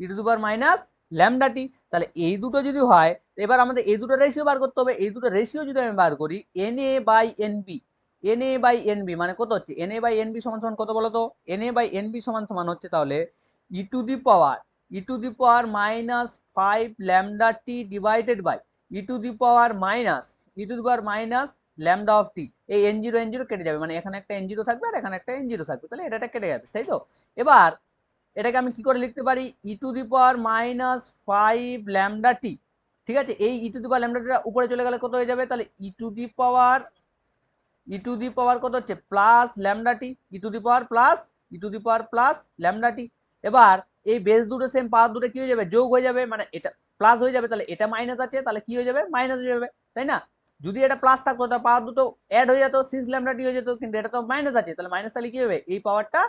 S1: e to the power minus lambda t. তাহলে এই দুটো যদি হয়, এবার আমাদের এই দুটো রেশিও বার করতে হবে। এই দুটো রেশিও যদি আমি বার করি n a by N b, n a by N b মানে কত হচ্ছে n a by N b সমান সমান কত বলো তো, n a by N b সমান সমান হচ্ছে তাহলে e to the power minus 5 lambda t divided by e to the power minus lambda of t. এই n0 কেটে যাবে, মানে এখানে একটা n0 থাকবে আর এখানে একটা n0 থাকবে, তাহলে এটা কেটে যাবে, তাই তো? এবার এটাকে আমি কি করে লিখতে পারি, e to the power minus 5 lambda t, ঠিক আছে? এই ই টু দি পাওয়ার ল্যামডা টিটা উপরে চলে গেলে কত হয়ে যাবে, তাহলে ই টু দি পাওয়ার কত হচ্ছে plus lambda t, e to the power plus lambda t. এবার এই বেস দুটো সেম, পাওয়ার দুটো কি হয়ে যাবে যোগ হয়ে যাবে, মানে এটা প্লাস হয়ে যাবে, তাহলে এটা মাইনাস আছে, তাহলে কি হয়ে যাবে মাইনাস হয়ে যাবে, তাই না? যদি এটা প্লাস থাকতো তাহলে পাওয়ার দুটো অ্যাড হয়ে যেত, 6 ল্যামডা টি হয়ে যেত, কিন্তু এটা তো মাইনাস আছে, তাহলে মাইনাস, তাহলে কি হবে এই পাওয়ারটা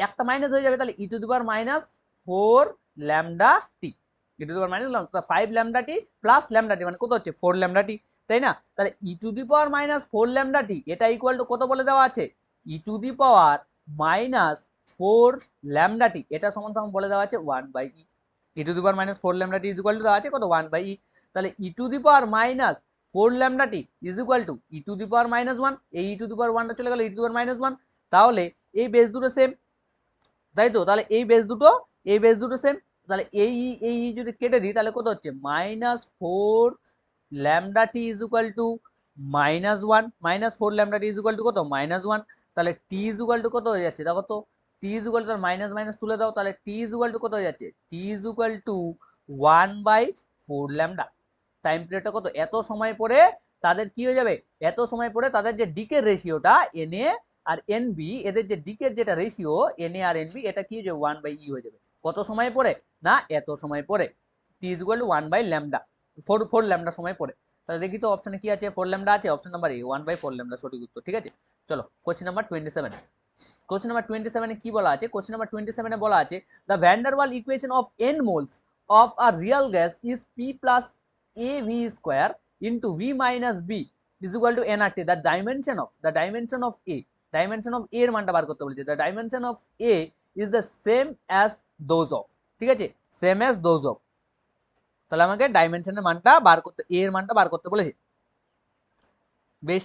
S1: একটা মাইনাস হয়ে যাবে, তাহলে e to the power minus 4 lambda t, e to the power minus 5 lambda t plus lambda t মানে কত হচ্ছে 4 ল্যামডা টি, তাই না? তাহলে e to the power minus 4 lambda t এটা ইকুয়াল টু কত বলে দেওয়া আছে, e to the power minus 4 lambda t, এটা সমান সমান বলে দেওয়া আছে 1 by e. E to the power minus 4 lambda t is equal to দেওয়া আছে কত 1 বাই ই। তাহলে e to the power minus 4 lambda t is equal to e to the power minus 1, এই ই টু দি পাওয়ার 1টা চলে গেল ই to the power minus 1, তাহলে এই base দুটো সেম, তাই তো? তাহলে এই বেস দুটো সেম, তাহলে এই যদি কেটে দিই তাহলে কত হচ্ছে minus 4 lambda t is equal to minus 1, minus 4 lambda t is equal to কত মাইনাস 1, তাহলে টি ইজ ইকুয়াল টু কত হয়ে যাচ্ছে দেখো তো, t is equal to minus minus তুলে দাও, তাহলে টি ইজ ইকুয়াল টু কত হয়ে যাচ্ছে, t is equal to 1 by 4 lambda. Time পিরিয়ডটা কত, এত সময় পরে তাদের কি হয়ে যাবে, এত সময় পরে তাদের যে ডিকের রেশিওটা এন এ আর এন বি, এদের যে ডিকের যেটা রেশিও এন এ আর এন বি, এটা কি হয়ে যাবে 1 বাই ই হয়ে যাবে। কত সময় পরে না, এত সময় পরে, t is equal to 1 by lambda, 4 lambda সময় পরে। তাহলে দেখি তো অপশনে কি আছে, 4 ল্যামডা আছে, option number A 1 by 4 lambda সঠিক উত্তর, ঠিক আছে? চলো কোশ্চেন নাম্বার 27, কোশ্চেন নাম্বার 27 এ কি বলা আছে, কোশ্চেন নাম্বার 27 এ বলা আছে the van der Waal equation of n moles of a real gas is p plus a v square into v minus B is equal to nRT, the dimension of a, dimension of a এর মানটা বার করতে বলেছে, the dimension of A is the same as those of, ঠিক আছে, same as those of. তাহলে আমাকে ডাইমেনশনের মানটা বার করতে, এ এর মানটা বার করতে বলেছে। বেশ,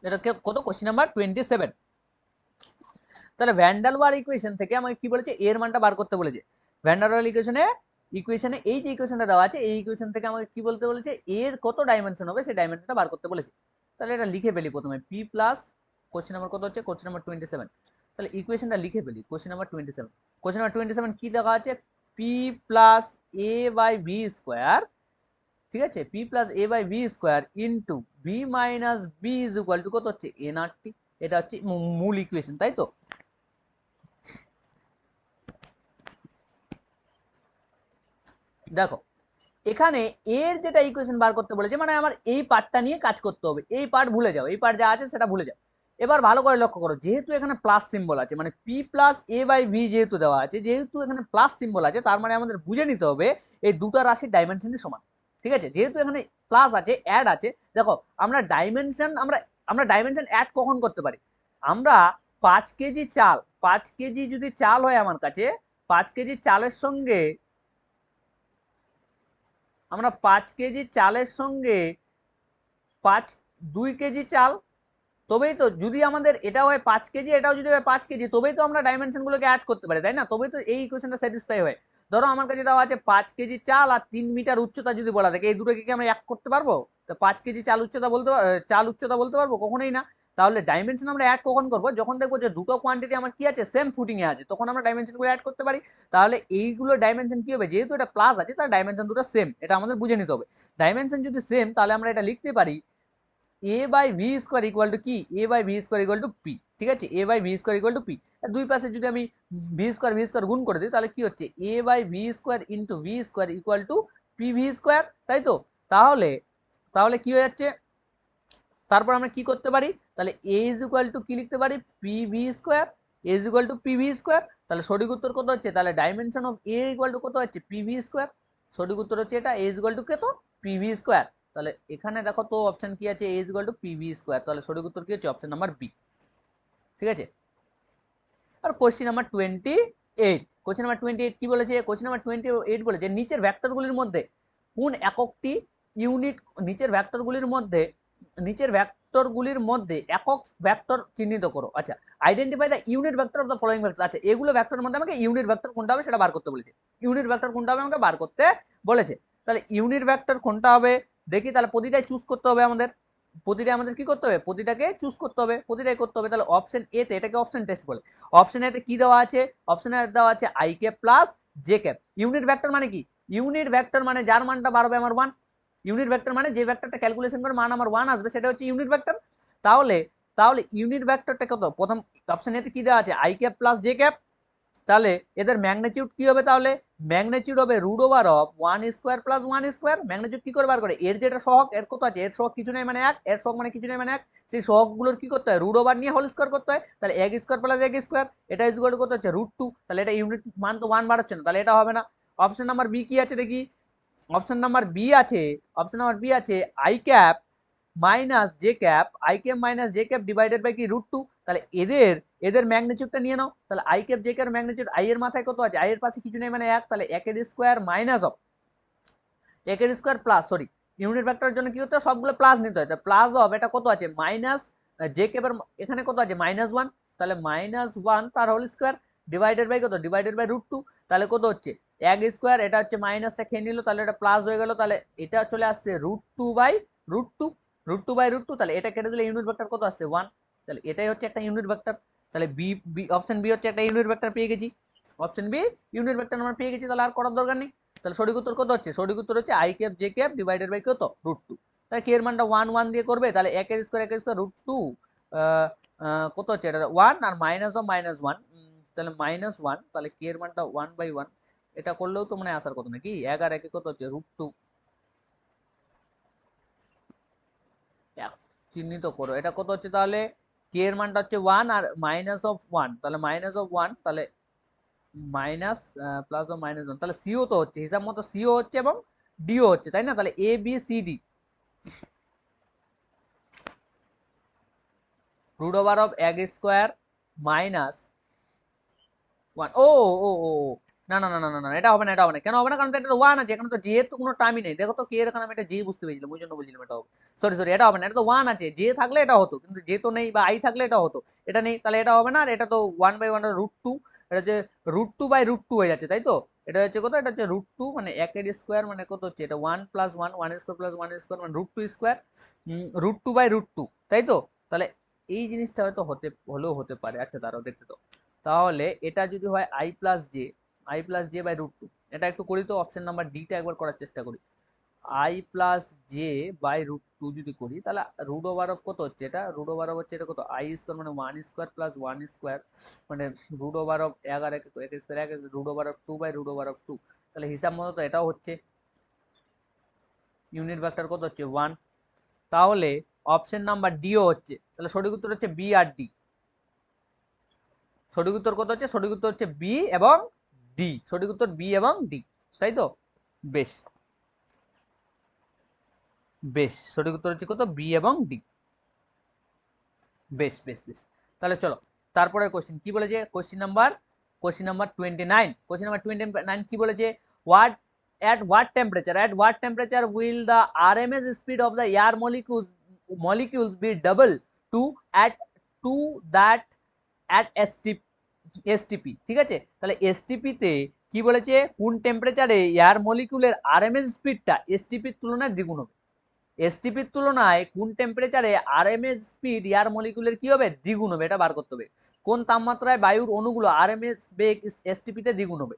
S1: এটা কত কোশ্চেন নাম্বার 27। তাহলে ভ্যান ডার ওয়াল ইকুয়েশন থেকে আমাকে কি বলেছে, এর মানটা বার করতে বলেছে। ভ্যান ডার ওয়াল ইকুয়েশনে এই যে ইকুয়েশনটা দেওয়া আছে, এই ইকুয়েশন থেকে আমাকে কি বলতে বলেছে, এর কত ডাইমেনশন হবে সেই ডাইমেনশনটা বার করতে বলেছে। তাহলে এটা লিখে ফেলি প্রথমে, পি প্লাস কোশ্চেন নাম্বার কত হচ্ছে, কোশ্চেন নাম্বার 27। তাহলে ইকুয়েশনটা লিখে ফেলি, কোশ্চেন নাম্বার 27, কোশ্চেন নাম্বার 27 কি লেখা আছে, P plus A by B square, ঠিক আছে, P plus A by B square into B minus B is equal to কত হচ্ছে এনআরটি। এটা হচ্ছে মূল ইকুয়েশন, তাই তো? দেখো এখানে এর যেটা ইকুয়েশন বার করতে বলেছে, মানে আমার এই পার্টটা নিয়ে কাজ করতে হবে, এই পার্ট ভুলে যাও, এই পার্ট যা আছে সেটা ভুলে যাও। এবার ভালো করে লক্ষ্য করো, যেহেতু এখানে প্লাস সিম্বল আছে, মানে P plus A by V যেহেতু দেওয়া আছে, যেহেতু এখানে প্লাস সিম্বল আছে, তার মানে আমাদের বুঝে নিতে হবে এই দুটো রাশির ডাইমেনশনই সমান, ঠিক আছে? যেহেতু এখানে প্লাস আছে, অ্যাড আছে, দেখো আমরা ডাইমেনশন অ্যাড কখন করতে পারি, আমরা 5 কেজি চাল, 5 কেজি যদি চাল হয় আমার কাছে, 5 কেজি চালের সঙ্গে আমরা 5 কেজি চালের সঙ্গে 2 কেজি চাল, তবেই তো, যদি আমাদের এটা হয় 5 কেজি, এটাও যদি হয় 5 কেজি, তবেই তো আমরা ডাইমেনশন গুলোকে অ্যাড করতে পারি, তাই না? তবেই তো এই ইকুয়েশনটা স্যাটিসফাই হয়। ধরো আমার কাছে দেওয়া আছে 5 কেজি চাল আর 3 মিটার উচ্চতা যদি বলা থাকে, এই দুটোকে কি আমরা এক করতে পারবো? তো 5 কেজি চাল উচ্চতা বলতে পারবো কখনোই না। তাহলে ডাইমেনশন আমরা অ্যাড কখন করবো? যখন দেখবো যে দুটো কোয়ান্টিটি আমার কি আছে, সেম ফুটিং এ আছে, তখন আমরা ডাইমেনশনগুলো অ্যাড করতে পারি। তাহলে এইগুলো ডাইমেনশন কি হবে, যেহেতু এটা প্লাস আছে তার ডাইমেনশন দুটো সেম, এটা আমাদের বুঝে নিতে হবে। ডাইমেনশন যদি সেম তাহলে আমরা এটা লিখতে পারি a by V square equal to কি, a by V square equal to P. ঠিক আছে, a by V square equal to P. দুই পাশে যদি আমি ভি স্কোয়ার গুণ করে দিই তাহলে কি হচ্ছে, a by V square into V square equal to P V square, তাই তো? তাহলে তাহলে কি হয়ে যাচ্ছে, তারপর আমরা কি করতে পারি, তাহলে a ইজ ইকুয়াল টু কি লিখতে পারি, P V square, a is equal to P V square. তাহলে সঠিক উত্তর কত হচ্ছে, তাহলে dimension of a equal to কত হচ্ছে, পি ভি স্কোয়ার। সঠিক উত্তর হচ্ছে এটা, a ইজ ইকুয়াল টু কত, পি ভি স্কোয়ার। তাহলে এখানে দেখো তো অপশন কি আছে, a is equal to P V square. তাহলে সঠিক উত্তর কি হচ্ছে, অপশন নাম্বার বি। ঠিক আছে, আর কোশ্চেন নাম্বার 28, কোশ্চেন নাম্বার 28 কি বলেছে, কোশ্চেন নাম্বার 28 বলেছে নিচের ভেক্টরগুলির মধ্যে কোন এককটি ইউনিট, নিচের ভেক্টরগুলির মধ্যে একক ভেক্টর চিহ্নিত করো। আচ্ছা, identify the unit vector of the following vector. আচ্ছা, এগুলো ভেক্টরের মধ্যে আমাকে ইউনিট ভেক্টর কোনটা হবে সেটা বার করতে বলেছে। ইউনিট ভেক্টর কোনটা হবে আমাকে বার করতে বলেছে। তাহলে ইউনিট ভেক্টর কোনটা হবে দেখি, তাহলে প্রতিটাই চুজ করতে হবে আমাদের, কি করতে হবে, প্রতিটাকে চুজ করতে হবে, প্রতিটাই করতে হবে। তাহলে অপশন এ তে, এটাকে অপশন টেস্ট বলে, অপশন এ তে কি দেওয়া আছে, অপশন এ দেওয়া আছে I cap plus J cap. Unit vector মানে কি, ইউনিট ভেক্টর মানে যার মানটা বার হবে আমার 1। ইউনিট ভেক্টর মানে যে ভেক্টরটা ক্যালকুলেশন করে মান আমার 1 আসবে সেটা হচ্ছে ইউনিট ভেক্টর। তাহলে তাহলে ইউনিট ভেক্টরটা কত, প্রথম অপশন এ তে কি দেওয়া আছে, I cap plus J cap. তাহলে এদের ম্যাগনিটিউড কি হবে, তাহলে ম্যাগনিটিউড হবে root over of 1 square plus 1 square. Magnitude কি করে বার করে, এর যেটা সহগ এর কত আছে, এর সহগ কিছু নাই মানে 1, এর সহগ মানে কিছু নাই মানে 1, সেই সহগগুলোর কি করতে হয়, রুট ওভার নিয়ে হোল স্কয়ার করতে হয়। তাহলে 1 স্কয়ার প্লাস 1 স্কয়ার, এটা ইজ ইকুয়াল টু কত হচ্ছে, √2। তাহলে এটা ইউনিট মান তো 1 বার হচ্ছে না, তাহলে এটা হবে না। অপশন নাম্বার বি কি আছে দেখি, অপশন নাম্বার বি আছে, I cap minus J cap, divided by কি, √2। তাহলে এদের ম্যাগনিটিউডটা নিয়ে নাও। তাহলে I cap J cap magnitude I এর মাথায় কত আছে, আই এর পাশে কিছু নেই মানে 1, তাহলে 1 এর স্কয়ার মাইনাস অফ 1 এর স্কয়ার প্লাস, সরি ইউনিট ভেক্টরের জন্য কি হতে হয়, সবগুলো প্লাস নিতে হয়। প্লাস অফ এটা কত আছে, মাইনাস জে ক্যাপের এখানে কত আছে, -1, তাহলে -1 তার হোল স্কয়ার ডিভাইডেড বাই কত, ডিভাইডেড বাই √2। তাহলে কত হচ্ছে 1 স্কয়ার, এটা হচ্ছে মাইনাসটা খেয়ে নিল, তাহলে এটা প্লাস হয়ে গেল। তাহলে এটা চলে আসছে √2/√2, তাহলে এটা কেটে দিলে ইউনিট ভেক্টর কত আসছে, 1। তাহলে এটাই হচ্ছে একটা ইউনিট ভেক্টর। তাহলে অপশন বি হচ্ছে একটা ইউনিট ভেক্টর পেয়ে গেছি, অপশন বি ইউনিট ভেক্টর আমরা পেয়ে গেছি। তাহলে আর করার দরকার নেই। তাহলে সঠিক উত্তর কত হচ্ছে, সঠিক উত্তর হচ্ছে I cap J cap divided by কত, √2। তাহলে কে এর মানটা 1 1 দিয়ে করবে, তাহলে 1 এর স্কয়ার √2 কত হচ্ছে, এটা 1 আর মাইনাস অফ -1, তাহলে -1, তাহলে কে এর মানটা 1/1। এটা করলেও তো মানে আসার কথা নাকি, 1 আর 1 কত হচ্ছে, √2। চিহ্নিত করো, এটা কত হচ্ছে, তাহলে কে এর মানটা হচ্ছে 1 আর মাইনাস অফ 1, তাহলে -1, তাহলে মাইনাস প্লাস ও -1, তাহলে সিও তো হচ্ছে, হিসাব মতো সিও হচ্ছে এবং ডিও হচ্ছে, তাই না? তাহলে A B C D √1 minus 1, ও ও ও না না না না না না, এটা হবে না, এটা হবে না। কেন হবে না, কারণ এটা তো 1 আছে, এখানে তো জে এর তো কোনো টার্মই নেই। দেখো তো কে এর, এখানে আমি এটা জে বুঝতে পেরেছিলাম, ওই জন্য বলছিলাম এটা হবে। সরি সরি, এটা হবে না, এটা তো 1 আছে, জে থাকলে এটা হতো, কিন্তু জে তো নেই, বা আই থাকলে এটা হতো, এটা নেই, তাহলে এটা হবে না। আর এটা তো 1/1 √2, এটা যে √2/√2 হয়ে যাচ্ছে, তাই তো? এটা হচ্ছে কত, এটা হচ্ছে √2, মানে 1 এর স্কয়ার মানে কত হচ্ছে, এটা 1 + 1, 1 স্কয়ার প্লাস 1 স্কয়ার মানে √2 স্কয়ার, √2/√2, তাই তো? তাহলে এই জিনিসটা হয়তো হলেও হতে পারে। আচ্ছা দাঁড়াও দেখতে তো, তাহলে এটা যদি হয় i+j/√2, এটা একটু করি তো, অপশন নাম্বার ডিটা একবার করার চেষ্টা করি। i+j/√2 যদি করি, তাহলে রুট ওভার অফ কত হচ্ছে, এটা রুট ওভার অফ হচ্ছে, এটা কত, i স্কয়ার মানে 1 স্কয়ার প্লাস 1 স্কয়ার, মানে রুট ওভার অফ 1 আর 1 স্কয়ার, 1 রুট ওভার অফ 2/√2। তাহলে হিসাব মতো তো এটাও হচ্ছে, ইউনিট ভেক্টর কত হচ্ছে, 1। তাহলে অপশন নাম্বার ডিও হচ্ছে, তাহলে সঠিক উত্তর হচ্ছে বি আর ডি। সঠিক উত্তর কত হচ্ছে, সঠিক উত্তর হচ্ছে বি এবং ডি, সঠিক উত্তর বি এবং ডি, তাই তো? বেশ বেশ, সঠিক উত্তর হচ্ছে কত, বি এবং ডি। বেশ বেশ বেশ, তাহলে চলো তারপরে কোশ্চেন কি বলেছে, কোশ্চেন নাম্বার 29, কি বলেছে, what at what temperature will the RMS speed of the air molecules be double to at to that at STP, ঠিক আছে? তাহলে এসটিপি তে কি বলেছে, কোন টেম্পারেচারে এয়ার মলিকিউলের আরএমএস স্পিডটা এসটিপির তুলনায় দ্বিগুণ হবে। এসটিপির তুলনায় কোন টেম্পারেচারে আরএমএস স্পিড এয়ার মলিকুলের কি হবে, দ্বিগুণ হবে, এটা বার করতে হবে। কোন তাপমাত্রায় বায়ুর অণুগুলো আরএমএস বেগ এসটিপিতে দ্বিগুণ হবে।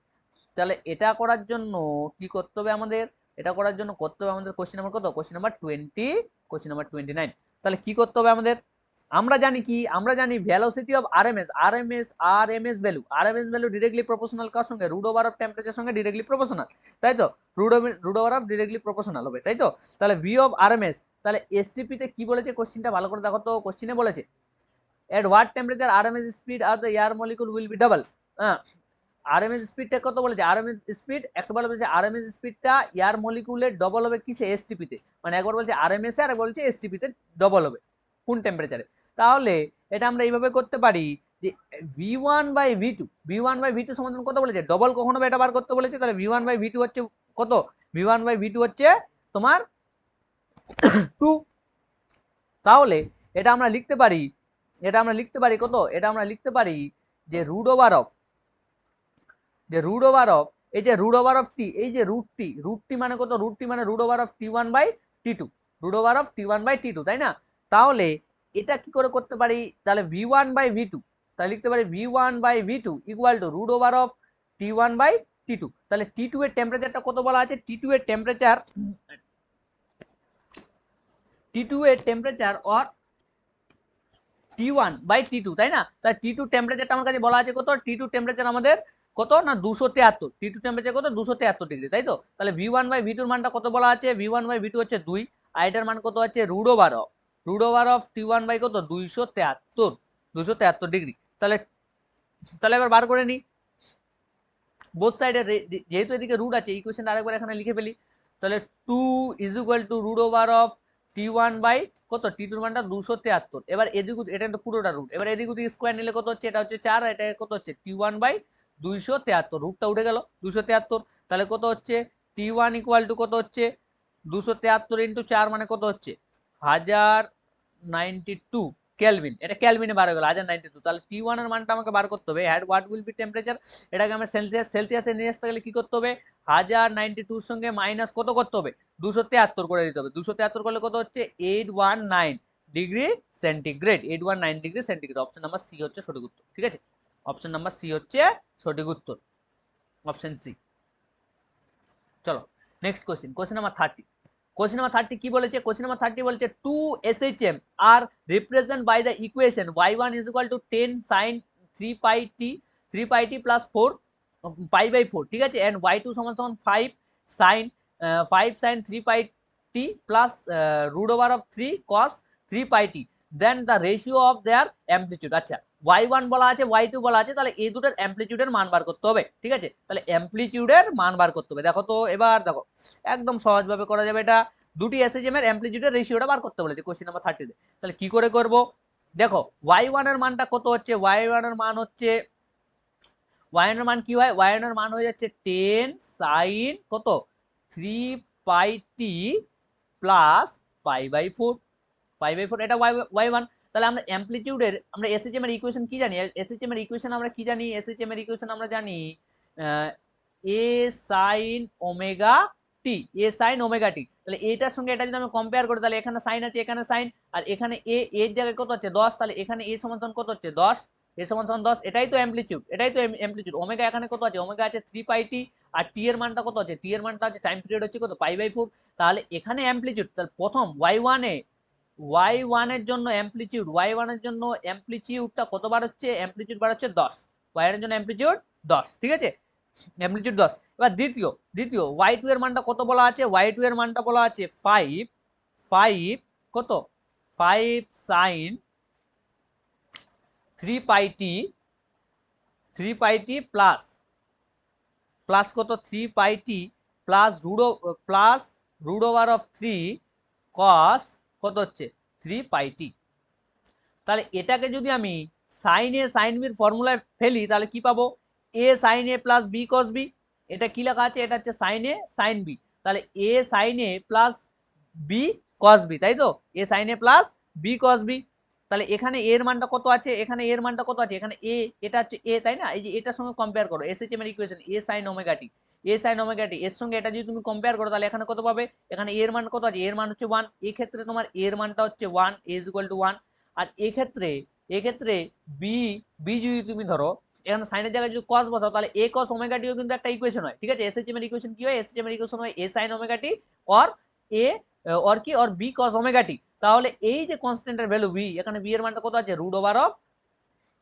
S1: তাহলে এটা করার জন্য কি করতে হবে আমাদের, এটা করার জন্য করতে হবে আমাদের কোশ্চেন নাম্বার কত, কোশ্চেন নাম্বার 20, কোশ্চেন নাম্বার 29। তাহলে কি করতে হবে আমাদের, আমরা জানি কি, আমরা জানি velocity of RMS value directly proportional কার সঙ্গে, রুট ওভার অফ টেম্পারেচার সঙ্গে ডিরেক্টলি প্রপোর্শনাল, তাই তো, root over of directly proportional হবে, তাই তো। তাহলে ভি অফ আরএমএস, তাহলে এসটিপি তে কি বলেছে কোশ্চেনটা ভালো করে দেখো তো, কোশ্চেনে বলেছে at what temperature RMS speed of the air molecule will be double. হ্যাঁ, আরএমএস স্পিডটা কত বলেছে, আরএমএস স্পিড একটা বলেছে আরএমএস স্পিডটা এয়ার মলিকুলের ডবল হবে কিসে, এসটিপি তে, মানে একবার বলছে আরএমএস এ আর একবার বলছে এসটিপি তে ডবল হবে কোন টেম্পারেচারে। তাহলে এটা আমরা এইভাবে করতে পারি যে V one by V two সমাধান কত বলেছে, ডবল কখন হবে এটা বার করতে বলেছে। তাহলে V one by V two হচ্ছে কত, V one by V two হচ্ছে তোমার 2। তাহলে এটা আমরা লিখতে পারি, এটা আমরা লিখতে পারি কত, এটা আমরা লিখতে পারি যে রুট ওভার অফ, যে রুট ওভার অফ, এই যে রুট ওভার অফ টি, এই যে রুট টি মানে কত, রুট টি মানে রুট ওভার অফ টি1/টি2, রুট ওভার অফ টি1/টি2, তাই না। তাহলে এটা কি করে করতে পারি, তাহলে ভি1/ভি2, তাহলে লিখতে পারি ভি1/ভি2 equal to root over of টি1/টি2। তাহলে টি2 এর টেম্পারেচারটা কত বলা আছে, টি2 এর টেম্পারেচার অর টি1/টি2, তাই না। তাহলে টি2 টেম্পারেচারটা আমার কাছে বলা আছে কত, টি2 টেম্পারেচার আমাদের কত না 273, টি2 টেম্পারেচার কত 273 ডিগ্রি, তাই তো। তাহলে ভি1/ভি2 এর মানটা কত বলা আছে, ভি1/ভি2 হচ্ছে 2, আর এটার মান কত হচ্ছে রুট ওভার অফ টি1 বাই কত 273 ডিগ্রি। তাহলে তাহলে এবার বার করে নি বোথ সাইডে, যেহেতু এদিকে রুট আছে ইকুয়েশনটা আরেকবার এখানে লিখে ফেলি। তাহলে 2 is equal to root over of টি1 বাই কত, টি2 মানটা 273। এবার এদিকে এটা তো পুরোটা রুট, এবার এদিক ওদিক স্কোয়ার নিলে কত হচ্ছে, এটা হচ্ছে 4, এটা কত হচ্ছে টি1/273, রুটটা উঠে গেল 273। তাহলে কত হচ্ছে টি1 ইকুয়াল টু কত হচ্ছে 273 ইন্টু 4 মানে কত হচ্ছে 1092 কেলভিন, এটা কেলভিনে বার হয়ে গেল 1092। তাহলে টি1 এর মানটা আমাকে বার করতে হবে, that what will be temperature, এটাকে আমরা সেলসিয়াসে নিয়ে আসতে গেলে কি করতে হবে, 1092 সঙ্গে মাইনাস কত করতে হবে 273 করে দিতে হবে। 273 করলে কত হচ্ছে 819 degree centigrade, 819 degree centigrade. Option number C হচ্ছে সঠিক উত্তর, ঠিক আছে, অপশন নাম্বার সি হচ্ছে সঠিক উত্তর, অপশন সি। চলো next question, question number 30। Question number 30 কি বলেছে, কোশ্চেন নাম্বার 30 বলেছে 2 SHM আর represent by the equation y1 is equal to 10 sin 3 pi t plus 4 pi/4, ঠিক আছে, এন্ড y2 সমান সমান 5 sin 3 pi t plus root over of 3 cos 3 pi t, then the ratio of their amplitude. আচ্ছা y1 বলা আছে y2 বলা আছে, তাহলে এই দুটোর অ্যামপ্লিটিউডের মান বার করতে হবে, ঠিক আছে। তাহলে অ্যামপ্লিটিউডের মান বার করতে হবে, দেখো তো এবার দেখো একদম সহজভাবে করা যাবে এটা। দুটি এসএইচএম এর অ্যামপ্লিটিউডের রেশিওটা বার করতে বলেছে কোশ্চেন নাম্বার 30 তে। তাহলে কি করে করব, দেখো y1 এর মানটা কত হচ্ছে, y1 এর মান হচ্ছে, y1 এর মান কি হয়, y1 এর মান হয়ে যাচ্ছে 10 sin কত 3 pi t প্লাস pi/4, এটা y1। তাহলে আমরা অ্যামপ্লিটিউডের, আমরা এসএইচএম এর ইকুয়েশন কি জানি, এসএইচএম এর ইকুয়েশন আমরা কি জানি, এসএইচএম এর ইকুয়েশন আমরা জানি a sin omega t, a sine omega t. তাহলে এটার সঙ্গে এটা যদি আমি কম্পেয়ার করি, তাহলে এখানে সাইন আছে এখানে সাইন, আর এখানে এর জায়গায় কত হচ্ছে 10, তাহলে এখানে এ সমান সমান কত হচ্ছে 10, এ সমান সমান 10, এটাই তো অ্যামপ্লিটিউড, এটাই তো অ্যামপ্লিটিউড। ওমেগা এখানে কত আছে, ওমেগা আছে 3 pi t, আর টি এর মানটা কত আছে, টি এর মানটা আছে টাইম পিরিয়ড হচ্ছে কত pi/4। তাহলে এখানে অ্যামপ্লিটিউড, তাহলে প্রথম y1 এর জন্য y1 এর জন্য অ্যামপ্লিটিউডটা কতবার হচ্ছে, অ্যামপ্লিটিউড বার হচ্ছে 10, y1 এর জন্য অ্যামপ্লিটিউড 10, ঠিক আছে, অ্যামপ্লিটিউড 10। এবার দ্বিতীয় y2 এর মানটা কত বলা আছে, y2 এর মানটা বলা আছে 5 কত 5 sin 3 pi t প্লাস কত 3 pi t plus root over of 3 cos কত হচ্ছে 3 pi t। তাহলে এটাকে যদি আমি সাইন এ সাইন বির ফর্মুলায় ফেলি, তাহলে কি পাবো, a sin a plus b cos b, এটা কি লেখা আছে, এটা হচ্ছে সাইন এ সাইন বি, তাহলে a sin a plus b cos b, তাই তো, a sin a plus b cos b। তাহলে এখানে এর মানটা কত আছে, এখানে এর মানটা কত আছে, এখানে এ, এটা হচ্ছে এ তাই না, এই যে এটার সঙ্গে কম্পেয়ার করো, এসএইচএম এর ইকুয়েশন এ sin ওমেগা টি, এ sin ওমেগা টি এর সঙ্গে এটা যদি তুমি কম্পেয়ার করো তাহলে এখানে কত পাবে, এখানে এর মান কত আছে, এর মান হচ্ছে 1, এই ক্ষেত্রে তোমার এর মানটা হচ্ছে 1, a = 1। আর এক্ষেত্রে বি বি যদি তুমি ধরো এখানে সাইনের জায়গায় যদি cos বসাও তাহলে a cos ওমেগা টিও কিন্তু একটা ইকুয়েশন হয়, ঠিক আছে। এসএইচএম এর ইকুয়েশন কি হয়, এসএইচএম এর ইকুয়েশন হয় a sin omega tea or a or কি or b cos omega t. তাহলে এই যে কনস্ট্যান্টের ভ্যালু বি, এখানে বি এর মানটা কত আছে, √,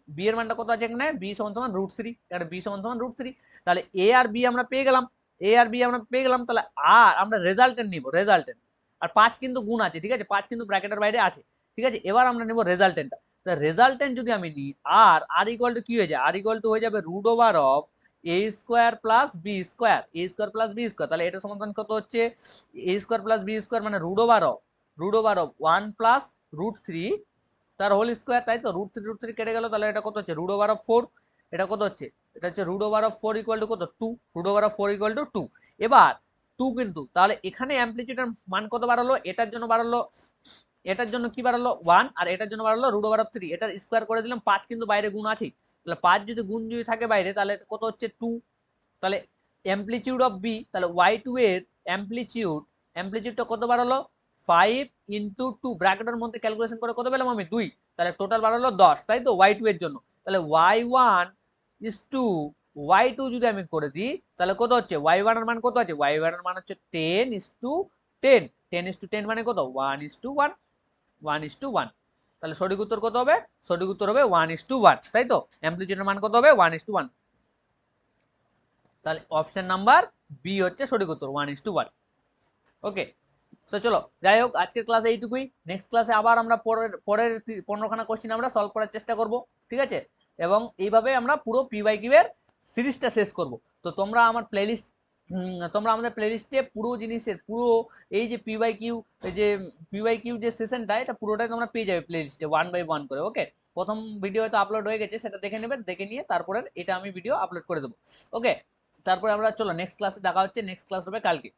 S1: বি এর মানটা কত আছে, এখানে বি সমান সমান √3, এখানে বি সমান সমান √3। তাহলে এ আর বি আমরা পেয়ে গেলাম, এ আর বি আমরা পেয়ে গেলাম। তাহলে আর আমরা রেজাল্টেন্ট নিব, রেজাল্টেন্ট। আর 5 কিন্তু গুণ আছে, ঠিক আছে, 5 কিন্তু ব্র্যাকেটের বাইরে আছে, ঠিক আছে। এবার আমরা নেব রেজাল্টেন্টটা। তাহলে রেজাল্টেন্ট যদি আমি নিই, আর ইকুয়াল টু কি হয়ে যায়, আর ইকুয়াল টু হয়ে যাবে √, এ স্কোয়ার প্লাস বি স্কোয়ার, এ স্কোয়ার প্লাস বি স্কোয়ার। তাহলে এটা সমান কত হচ্ছে, এ স্কোয়ার প্লাস বি স্কোয়ার মানে √, 1 প্লাস √3 তার হোল স্কোয়ার, তাই তো। √3 কেটে গেল, তাহলে এটা কত হচ্ছে, √4। এটা কত হচ্ছে, এটা হচ্ছে √4 ইকুয়াল টু কত, 2, √4 ইকুয়াল টু 2। এবার 2 কিন্তু, তাহলে এখানে অ্যামপ্লিটিউডের মান কত বাড়ালো, এটার জন্য বাড়ালো, এটার জন্য কি বাড়ালো 1, আর এটার জন্য বাড়ালো √3, এটার স্কোয়ার করে দিলাম, 5 কিন্তু বাইরে গুণ আছে, তাহলে 5 যদি গুণ যদি থাকে বাইরে তাহলে কত হচ্ছে 2। তাহলে অ্যামপ্লিটিউড অফ বি, তাহলে y2 এর অ্যামপ্লিটিউডটা কত বাড়ালো, 5 ইন্টু 2, ব্র্যাকেটের মধ্যে ক্যালকুলেশন করে কত পেলাম আমি 2, তাহলে টোটাল বাড়ালো 10, তাই তো y2 এর জন্য। তাহলে y1 ইস টু y2 যদি আমি করে দিই তাহলে কত হচ্ছে, y1 এর মান কত আছে, y1 এর মান হচ্ছে 10:10, 10:10 মানে কত, 1:1, 1:1। তাহলে সঠিক উত্তর কত হবে, সঠিক উত্তর হবে 1:1, তাই তো। অ্যামপ্লিটিউডের মান কত হবে, 1:1। তাহলে অপশন নাম্বার বি হচ্ছে সঠিক উত্তর, 1:1। ওকে, তো চলো যাই হোক, আজকের ক্লাসে এইটুকুই। নেক্সট ক্লাসে আবার আমরা পরের 15খানা কোশ্চেন আমরা সলভ করার চেষ্টা করব, ঠিক আছে। এবং এইভাবে আমরা পুরো পি/কিউ এর সিরিজটা শেষ করব। তো তোমরা আমার প্লেলিস্ট, তোমরা আমাদের প্লেলিস্টে পুরো জিনিসের পুরো এই যে পি/কিউ, এই যে পি/কিউ যে সেশনটা, এটা পুরোটাই তোমরা পেয়ে যাবে প্লেলিস্টে 1/1 করে। ওকে, প্রথম ভিডিও হয়তো আপলোড হয়ে গেছে, সেটা দেখে নেবে, দেখে নিয়ে তারপরে এটা আমি ভিডিও আপলোড করে দেবো। ওকে, তারপরে আমরা চলো নেক্সট ক্লাসে দেখা হচ্ছে, নেক্সট ক্লাস হবে কালকে।